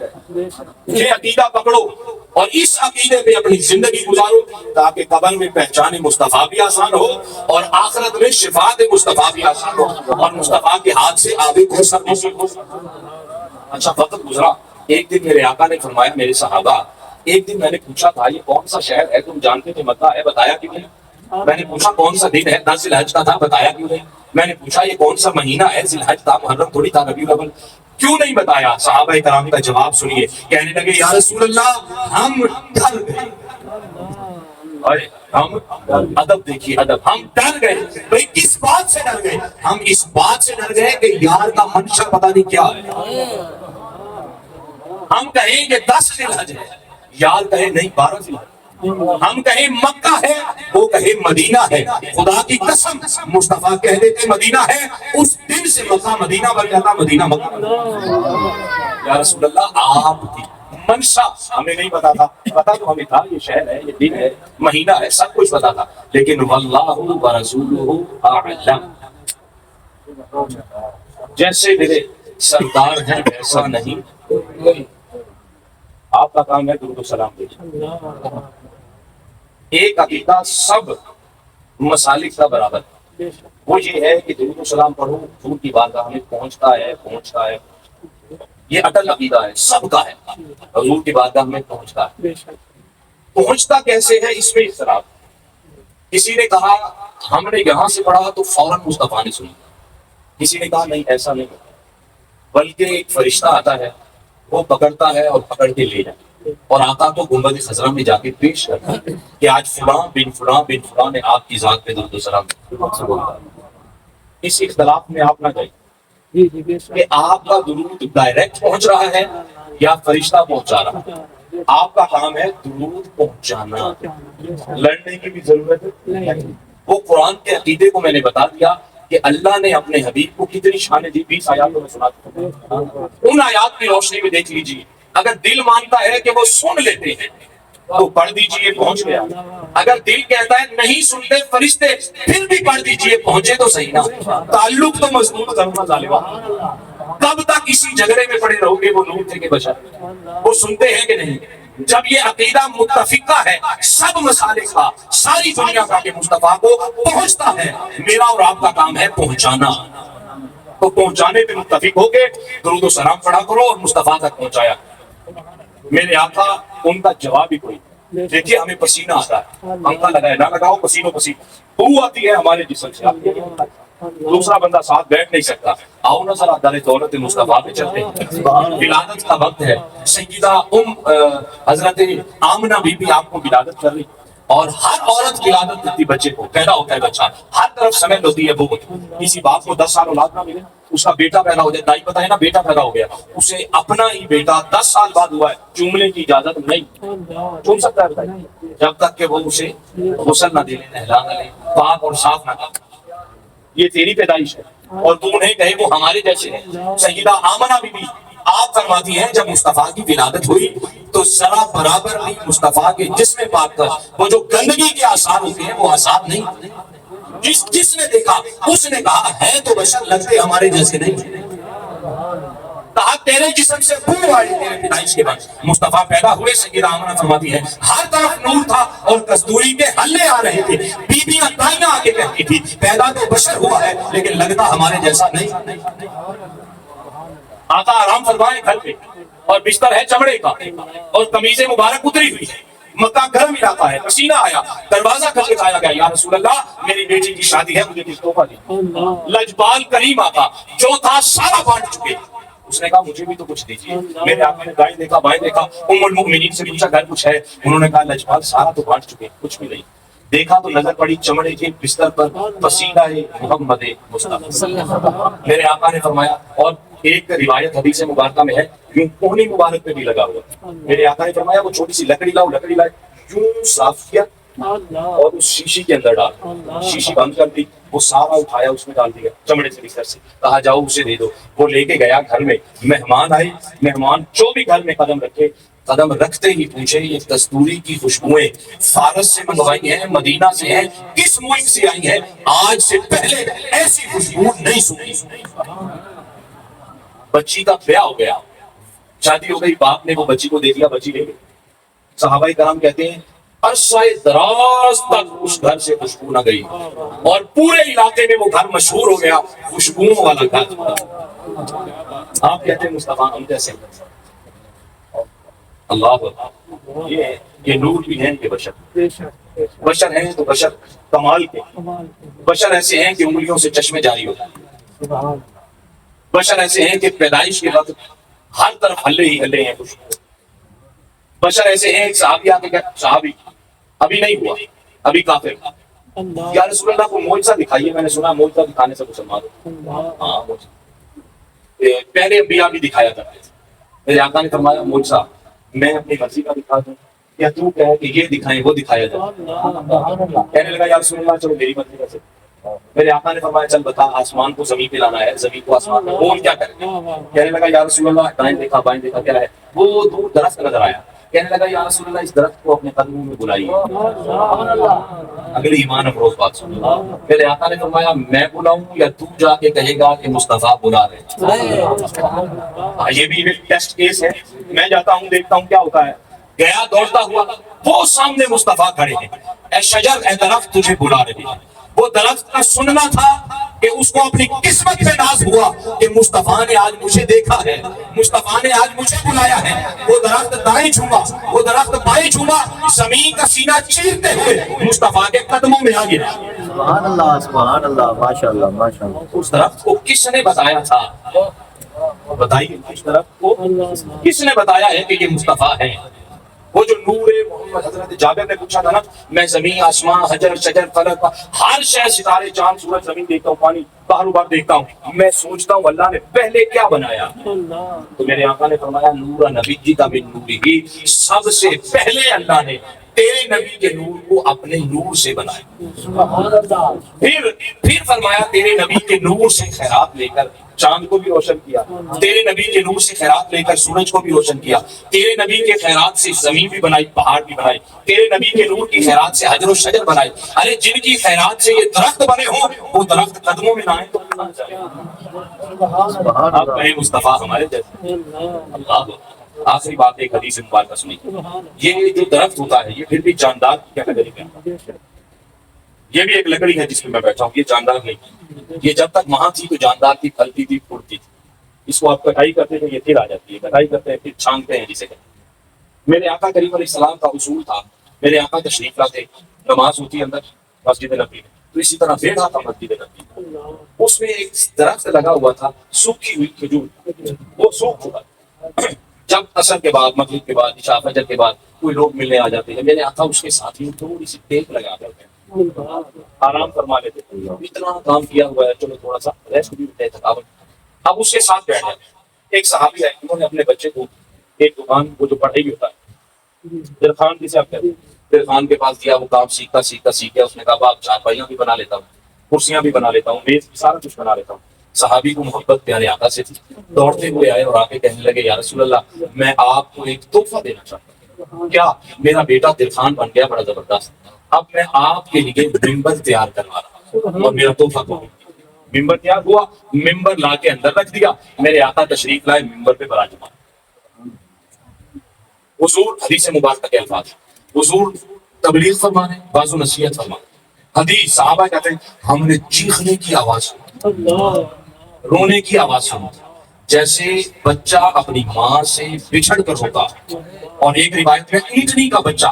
یہ عقیدہ پکڑو اور اس عقیدے پہ اپنی زندگی گزارو تاکہ قبر میں پہچان مصطفیٰ بھی آسان ہو اور آخرت میں شفاعت مصطفیٰ بھی آسان ہو اور مصطفیٰ کے ہاتھ سے آبے کو سب نصیب ہو۔ اچھا وقت گزرا، ایک دن میرے آقا نے فرمایا میرے صحابہ، ایک دن میں نے پوچھا تھا یہ کون سا شہر ہے؟ تم جانتے تھے مکہ ہے، بتایا کیوں نہیں؟ میں نے پوچھا کون سا دن ہے؟ 10 ذی الحج کا تھا، بتایا کیوں نہیں؟ میں نے پوچھا یہ کون سا مہینہ ہے؟ ذی الحج تھا، محرم تھوڑی تھا، ربیع الاول، کیوں نہیں بتایا؟ صحابہ کرام کا جواب سنیے، کہنے لگے یا رسول اللہ ہم ڈر گئے۔ ہم ادب دیکھیے، ادب، ہم ڈر گئے۔ بھئی کس بات سے ڈر گئے؟ ہم اس بات سے ڈر گئے کہ یار کا منشا پتہ نہیں کیا ہے۔ ہم کہیں کہ 10 ذی الحج ہے، یار کہے نہیں 12 ذی الحج، ہم کہیں مکہ ہے، وہ کہے مدینہ ہے۔ خدا کی قسم مصطفیٰ کہہ دیتے مدینہ ہے، اس دن سے مکہ مدینہ بن جاتا، مدینہ مکہ۔ یا رسول اللہ آپ کی منشا ہمیں نہیں پتا تھا، پتا تو ہمیں تھا یہ شہر ہے، یہ دن ہے، مہینہ ہے، سب کچھ پتا تھا، لیکن واللہ ورسولہ اعلم، جیسے میرے سردار ہیں ویسا نہیں۔ آپ کا کام ہے درود و سلام بھیجنا، ایک عقیدہ سب مسالک کا برابر، وہ یہ ہے کہ درود و سلام پڑھو حضور کی بارگاہ میں پہنچتا ہے، یہ اٹل عقیدہ ہے، سب کا ہے، حضور کی بارگاہ میں پہنچتا ہے۔ پہنچتا کیسے ہے اس میں اختلاف، کسی نے کہا ہم نے یہاں سے پڑھا تو فوراً مصطفیٰ نے سنی، کسی نے کہا نہیں ایسا نہیں ہوتا، بلکہ ایک فرشتہ آتا ہے وہ پکڑتا ہے اور پکڑ کے لے جاتا ہے اور آقا کو گنبد خضرا میں جا کے پیش کرتا ہے کہ آج فلاں بن فلاں نے آپ کی ذات پہ درود و سلام۔ اس اختلاف میں آپ نہ جائیں کہ آپ کا درود ڈائریکٹ پہنچ رہا ہے یا فرشتہ پہنچا رہا ہے، آپ کا کام ہے درود پہنچانا، لڑنے کی بھی ضرورت نہیں۔ وہ قرآن کے عقیدے کو میں نے بتا دیا کہ کہ اللہ نے اپنے حبیب کو کتنی شان دی، 20 آیاتوں میں سنا دیا۔ ان آیات کی روشنی میں دیکھ لیجیے، اگر دل مانتا ہے کہ وہ سن لیتے ہیں تو پڑھ دیجئے، پہنچ گیا۔ اگر دل کہتا ہے نہیں سنتے فرشتے، پھر بھی پڑھ دیجئے، پہنچے تو صحیح نا۔ تعلق تو مضبوط کرنا ظالمہ۔ کب تک اسی جھگڑے میں پڑے رہو گے؟ وہ نور تھے کہ بشر، وہ سنتے ہیں کہ نہیں؟ جب یہ عقیدہ متفقہ ہے سب مسالے کا، ساری دنیا کا، کہ مصطفیٰ کو پہنچتا ہے، میرا اور آپ کا کام ہے پہنچانا، تو پہنچانے پہ متفق ہو کے درود و سلام پڑھا کرو اور مصطفیٰ تک پہنچایا۔ میرے آقا، ان کا جواب ہی کوئی، دیکھیے ہمیں پسینہ آتا ہے، پنکھا لگائے نہ لگاؤ پسینوں پسینہ بو آتی ہے ہمارے جسم سے، دوسرا بندہ ساتھ بیٹھ نہیں سکتا۔ آؤ نا ذرا در دولت مصطفیٰ پہ چلتے ہیں، ولادت کا وقت ہے، سیدہ حضرت آمنہ بی بی آپ کو ولادت کر رہی، اور ہر عورت ولادت کرتی بچے کو، پیدا ہوتا ہے بچہ، ہر طرف سمیل ہوتی ہے بہت۔ کسی باپ کو 10 سال اولاد نہ ملے، اس کا بیٹا پیدا ہو جائے، دائی پتہ ہے نا بیٹا پیدا ہو گیا، اسے اپنا ہی بیٹا 10 سال بعد ہوا ہے، چومنے کی اجازت نہیں، چوم سکتا ہے بتائیے، جب تک کہ وہ اسے غسل نہ دے لے، نہلا نہ لے، پاک اور صاف نہ کر۔ یہ تیری پیدائش ہے اور تو انہیں کہے وہ ہمارے جیسے ہیں۔ سیدہ آمنہ بی بی آپ فرماتی ہیں جب مصطفیٰ کی ولادت ہوئی تو ذرا برابر بھی مصطفیٰ کے جسم پاک پر وہ جو گندگی کے آثار ہوتے ہیں وہ آثار نہیں۔ جس نے دیکھا اس نے کہا ہے تو بشر، لگتے ہمارے جیسے نہیں۔ کہا تیرے جسم سے بو آئی تیرے پیدائش کے بعد، مصطفیٰ پیدا ہوئے۔ سیدہ آمنہ فرماتی ہے ہر طرف نور تھا اور کستوری کے حلے آ رہے تھے، بیویاں دائیاں آگے کہتی تھی پیدا تو بشر ہوا ہے لیکن لگتا ہمارے جیسا نہیں۔ آقا آرام فرمائے گھر پہ، اور بستر ہے چمڑے کا، اور قمیض مبارک اتری ہوئی ہے، مکہ گرم علاقہ ہے، پسینہ آیا، دروازہ کھٹکھٹایا گیا، یا رسول اللہ میری بیٹی کی شادی ہے، مجھے کچھ تحفہ دی۔ لجپال کریم آقا جو تھا سارا بانٹ چکے، اس نے کہا مجھے بھی تو کچھ دیجیے۔ میرے آقا نے دائیں دیکھا بائیں دیکھا، ام المؤمنین سے پوچھا گھر کچھ ہے؟ انہوں نے کہا لجپال سارا تو بانٹ چکے، کچھ بھی نہیں۔ دیکھا تو نظر پڑی چمڑے کے بستر پر پسینہ محمد مصطفیٰ۔ میرے آقا نے فرمایا، اور ایک روایت حدیث مبارکہ میں ہے یوں کوہنی مبارک پہ بھی لگا ہوا، میرے آقا نے فرمایا وہ چھوٹی سی لکڑی لاؤ، لکڑی لائے، یوں صاف کیا اور اس شیشی کے اندر ڈال، شیشی بند کر دی، وہ سارا اٹھایا اس میں ڈال دیا چمڑے سے بستر سے، کہا جاؤ اسے دے دو۔ وہ لے کے گیا گھر میں، مہمان آئے، مہمان جو بھی گھر میں قدم رکھے، قدم رکھتے ہی پوچھے یہ کستوری کی خوشبوئیں فارس سے منگوائی ہیں، مدینہ سے ہیں، کس ملک سے آئی ہیں؟ آج سے پہلے ایسی خوشبو نہیں سنی۔ بچی کا بیاہ ہو گیا، شادی ہو گئی، باپ نے وہ بچی کو دے دیا، بچی لے گئی۔ صحابہ کرام کہتے ہیں عرصہ دراز تک اس گھر سے خوشبو نہ گئی، اور پورے علاقے میں وہ گھر مشہور ہو گیا خوشبوؤں والا گھر۔ آپ کہتے ہیں مصطفیٰ ہم جیسے، اللہ یہ نور بھی ہیں کہ بشر ہیں تو بشر کمال کے، بشر ایسے ہیں کہ انگلیوں سے چشمے جاری ہوتے ہیں، بشر ایسے ہیں کہ پیدائش کے وقت ہر طرف ہلے ہی ہلے ہیں خوشبو، بشر ایسے ہیں ایک صحابی آ کے صحابی ابھی نہیں ہوا، ابھی کافر، یا رسول اللہ کو معجزہ دکھائیے، میں نے سنا معجزہ دکھانے سے مسلمان ہو۔ ہاں معجزہ پہلے انبیاء بھی دکھایا کرتے تھے، میرے آقا نے فرمایا معجزہ میں اپنی مرضی کا دکھا دوں یا تو کہے کہ یہ دکھائیں وہ دکھایا جائے؟ کہنے لگا یا رسول اللہ چلو میری مرضی کا سے۔ میرے آقا نے فرمایا چل بتا آسمان کو زمین پہ لانا ہے، زمین کو آسمان پہ، کون کیا کرے؟ کہنے لگا یا رسول اللہ دائیں دیکھا بائیں دیکھا، کیا ہے وہ دور درخت نظر آیا، کہنے لگا یا رسول اللہ اس درخت کو اپنے قدموں میں بلائیے۔ اگلی ایمان افروز بات سن، میرے آقا نے فرمایا میں بلاؤں یا تو جا کے کہے گا کہ مصطفیٰ بلا رہے؟ یہ بھی ایک ٹیسٹ کیس ہے، میں جاتا ہوں دیکھتا ہوں کیا ہوتا ہے، گیا دوڑتا ہوا، وہ سامنے مصطفیٰ کھڑے ہیں، اے شجر اے درخت تجھے بلا رہے ہیں۔ وہ درخت کا سننا تھا کہ اس کو اپنی قسمت پہ ناز ہوا کہ مصطفیٰ نے آج مجھے دیکھا ہے، مصطفیٰ نے آج مجھے بلایا ہے۔ وہ درخت دائیں جھوما، وہ درخت بائیں جھوما، زمین کا سینہ چیرتے ہوئے مصطفیٰ کے قدموں میں آ گیا۔ سبحان اللہ، ماشاءاللہ ماشاءاللہ۔ اس درخت کو کس نے بتایا تھا؟ بتائیے اس درخت کو کس نے بتایا ہے کہ یہ مصطفیٰ ہے؟ وہ جو نور محمد، حضرت جابر نے پوچھا تھا نا، میں زمین آسمان حجر شجر فلک ہر شے، ستارے چاند سورج زمین دیکھتا ہوں، پانی بحر و بحر دیکھتا ہوں، میں سوچتا ہوں اللہ نے پہلے کیا بنایا؟ تو میرے آقا نے فرمایا نور نبی جی کا من نوری ہی، سب سے پہلے اللہ نے تیرے نبی کے نور کو اپنے نور سے بنایا، پھر فرمایا تیرے نبی کے نور سے خیرات لے کر چاند کو بھی روشن کیا، تیرے نبی کے نور سے خیرات لے کر سورج کو بھی روشن کیا، تیرے نبی کے خیرات سے زمین بھی بنائی، پہاڑ بھی بنائی، تیرے نبی کے نور کی خیرات سے حجر و شجر بنائی۔ ارے جن کی خیرات سے یہ درخت بنے ہوں وہ درخت قدموں میں نہ آئے تو کہاں جائے؟ آپ کہیں مصطفیٰ ہمارے جیسے؟ اللہ آخری بات ایک حدیث مبارکہ سنی، یہ جو درخت ہوتا ہے یہ پھر بھی جاندار کی کیا لکڑی ہے، یہ بھی ایک لکڑی ہے جس میں میں بیٹھا ہوں، یہ جاندار نہیں، یہ جب تک وہاں تھی تو جاندار تھی، پھلتی تھی، پھوٹتی تھی، اس کو آپ کٹائی کرتے ہیں یہ پھر آ جاتی ہے، کٹائی کرتے ہیں پھر چھانتے ہیں جسے کہتے ہیں۔ میرے آقا کریم علیہ السلام کا اصول تھا، میرے آقا تشریف لاتے، نماز ہوتی ہے اندر مسجد نبوی میں، تو اسی طرح بیٹھا تھا مسجد نبوی میں، اس میں ایک درخت لگا ہوا تھا سوکھی ہوئی کھجور، وہ سوکھ چکا، جب عصر کے بعد، مغرب کے بعد، عشاء فجر کے بعد کوئی لوگ ملنے آ جاتے ہیں، میرے آقا اس کے ساتھ ہی تھوڑی سی ٹیک لگا کرتے ہیں، آرام فرما لیتے ہیں، اتنا کام کیا ہوا ہے چلو تھوڑا سا ریسٹ بھی ہوتا ہے، تھکاوٹ، اب اس کے ساتھ بیٹھ جاتے۔ ایک صحابی ہے، انہوں نے اپنے بچے کو ایک دکان، وہ جو پڑھائی ہوتا ہے درخان جسے آپ کہتے ہیں، درخان کے پاس دیا، وہ کام سیکھتا سیکھتا سیکھ گیا، اس نے کہا باپ چارپائیاں بھی بنا لیتا ہوں، کرسیاں بھی بنا لیتا ہوں، میز بھی، سارا کچھ بنا لیتا ہوں۔ صحابی کو محبت پیارے آقا سے تھی، دوڑتے ہوئے آئے اور آ کے کہنے لگے یا رسول اللہ میں آپ کو ایک تحفہ دینا چاہتا ہوں۔ کیا؟ میرا بیٹا درخان بن گیا بڑا زبردست، اب میں آپ کے لیے ممبر تیار کروا رہا ہوں اور میرا تحفہ کو ممبر تیار ہوا، ممبر لا کے اندر رکھ دیا، میرے آقا تشریف لائے، ممبر پہ براجمان، حضور حدیث مبارکہ کے الفاظ، حضور تبلیغ فرما رہے ہیں، بعض نصیحت فرما رہے ہیں، حدیث صحابہ کہتے ہیں ہم نے چیخنے کی آواز سنی، رونے کی آواز سنی، جیسے بچہ اپنی ماں سے بچھڑ کر ہوتا ہے، اور ایک روایت میں اینٹنی کا بچہ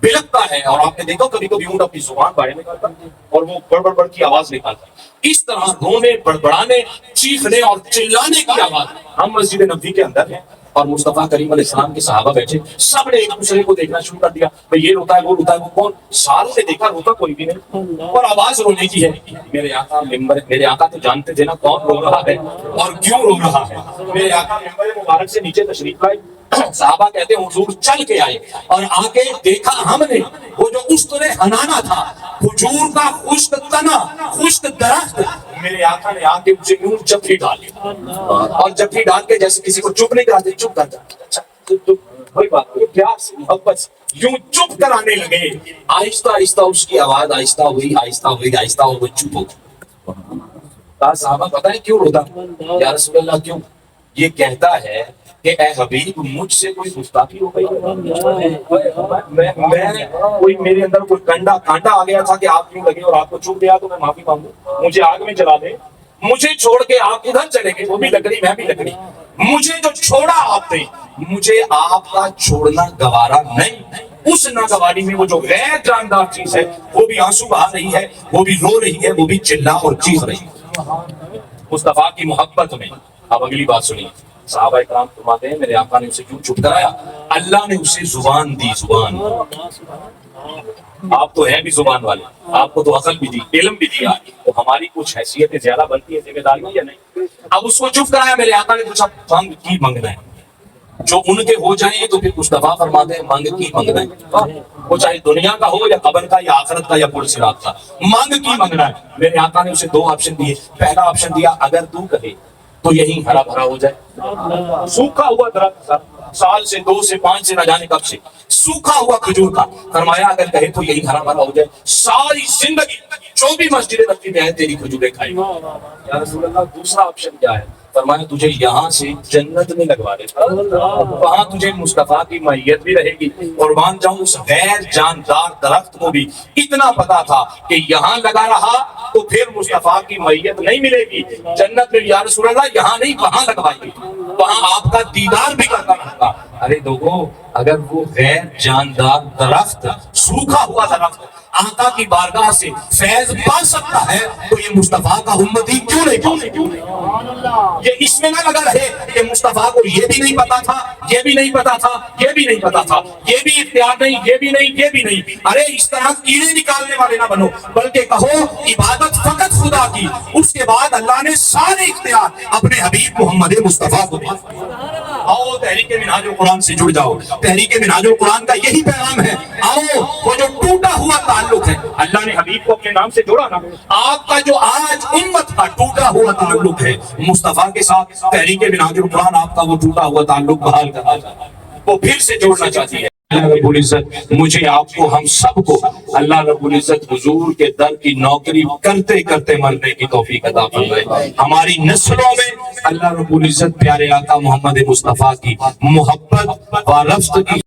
بلکتا ہے، اور آپ نے دیکھا کبھی کبھی اونٹ اپنی زبان باہر نکالتا ہے اور وہ بڑ بڑ بڑ کی آواز نکالتا ہے، اس طرح رونے، بڑبڑانے، چیخنے اور چلانے کی آواز۔ ہم مسجد نبوی کے اندر ہیں اور مصطفیٰ کریم علیہ السلام کے صحابہ بیٹھے، سب نے ایک دوسرے کو دیکھنا شروع کر دیا، بھئی یہ روتا ہے وہ روتا ہے، وہ کون؟ سال سے دیکھا روتا کوئی بھی نہیں، اور آواز رونے کی ہے۔ میرے آقا ممبر، میرے آقا تو جانتے تھے نا کون رو رہا ہے اور کیوں رو رہا ہے، میرے آقا ممبر مبارک سے نیچے تشریف لائے، صحابہ کہتے ہیں حضور چل کے آئے اور آ کے دیکھا ہم نے وہ جو استر حنانہ تھا، کھجور کا خشک تنا، خشک درخت، میرے آقا نے آ کے مجھے یوں جفی ڈالی، اور جفی ڈال کے جیسے کسی کو چپ نہیں کراتے، چپ کر جاتے، اچھا کوئی بات نہیں، پیار سے محبت سے یوں چپ کرانے لگے، آہستہ آہستہ اس کی آواز آہستہ ہوئی، آہستہ ہوئی، آہستہ ہو گئی، چپ ہو گئی۔ کہا صحابہ پتہ ہے کیوں روتا؟ یا رسول اللہ کیوں؟ یہ کہتا ہے کہ اے حبیب مجھ سے کوئی گستاخی ہو گئی، میں کوئی میرے اندر کوئی کانٹا آ گیا تھا کہ آپ کیوں لگے اور آپ کو چوب دیا تو میں معافی مانگوں، مجھے آگ میں جلا دے، مجھے چھوڑ کے آپ ادھر چلے گئے، وہ بھی لکڑی میں بھی لکڑی، مجھے جو چھوڑا آپ نے، مجھے آپ کا چھوڑنا گوارا نہیں۔ اس ناگواری میں وہ جو غیر جاندار چیز ہے وہ بھی آنسو بہا رہی ہے، وہ بھی رو رہی ہے، وہ بھی چلا اور چیخ رہی ہے مصطفیٰ کی محبت میں۔ اب اگلی بات سنیے، صحابہ اکرام فرماتے ہیں میرے آقا نے اسے کیوں چپ کرایا؟ اللہ نے اسے زبان دی، زبان۔ آپ تو ہیں بھی زبان والے، آپ کو تو عقل بھی دی، علم بھی دیا، تو ہماری کچھ حیثیتیں زیادہ بنتی ہے، ذمہ داریاں یا نہیں؟ اب اس کو چپ کرایا، میرے آقا نے پوچھا مانگ کی منگنا ہے؟ جو ان کے ہو جائیں تو پھر مصطفیٰ فرماتے ہیں مانگ کی منگنا ہے، وہ چاہے دنیا کا ہو یا قبر کا یا آخرت کا یا پل صراط کا، مانگ کی منگنا ہے۔ میرے آقا نے اسے دو آپشن دیے، پہلا آپشن دیا اگر تو کہے تو یہی ہرا بھرا ہو جائے، سوکھا ہوا درخت، سال سے 2 سے 5 سے نہ جانے کب سے سوکھا ہوا کھجور کا، فرمایا اگر کہے تو یہی ہرا بھرا ہو جائے، ساری زندگی جو بھی مسجد نبوی میں ہے تیری کھجوریں کھائیں۔ یا رسول اللہ دوسرا آپشن کیا ہے؟ فرمایا تجھے یہاں سے جنت میں لگوا دیتا، وہاں تجھے مصطفیٰ کی معیت بھی رہے گی، قربان جاؤں اس غیر جاندار درخت کو بھی اتنا پتا تھا کہ یہاں لگا رہا تو پھر مصطفیٰ کی معیت نہیں ملے گی، جنت میں یا رسول اللہ یہاں نہیں وہاں لگوائے گی، وہاں آپ کا دیدار بھی کرتا رہتا۔ ارے لوگوں اگر وہ غیر جاندار درخت، سوکھا ہوا درخت آقا کی بارگاہ سے فیض پا سکتا ہے تو یہ مصطفیٰ کا امتی کیوں نہیں پا سکتا؟ یہ اس میں نہ لگا رہے کہ مصطفیٰ کو یہ بھی نہیں پتا تھا، یہ بھی نہیں پتا تھا، یہ بھی نہیں پتا تھا، یہ بھی اختیار نہیں، یہ بھی نہیں، یہ بھی نہیں۔ ارے اس طرح کیڑے نکالنے والے نہ بنو، بلکہ کہو عبادت فقط خدا کی، اس کے بعد اللہ نے سارے اختیار اپنے حبیب محمد مصطفیٰ کو دیا۔ آؤ تحریک منہاج القرآن سے جڑ جاؤ. تحریک منہاج القرآن کا یہی پیغام ہے. آؤ وہ جو ٹوٹا ہوا تعلق ہے, اللہ نے حبیب کو اپنے نام سے جوڑا نا, آپ کا جو آج امت کا ٹوٹا ہوا تعلق ہے مصطفیٰ کے ساتھ, تحریک منہاج القرآن آپ کا وہ ٹوٹا ہوا تعلق بحال کرنا چاہتا ہے, وہ پھر سے جوڑنا چاہتی ہے. اللہ رب العزت مجھے آپ کو ہم سب کو اللہ رب العزت حضور کے در کی نوکری کرتے کرتے مرنے کی توفیق عطا فرمائے. ہماری نسلوں میں اللہ رب العزت پیارے آقا محمد مصطفیٰ کی محبت و رفت کی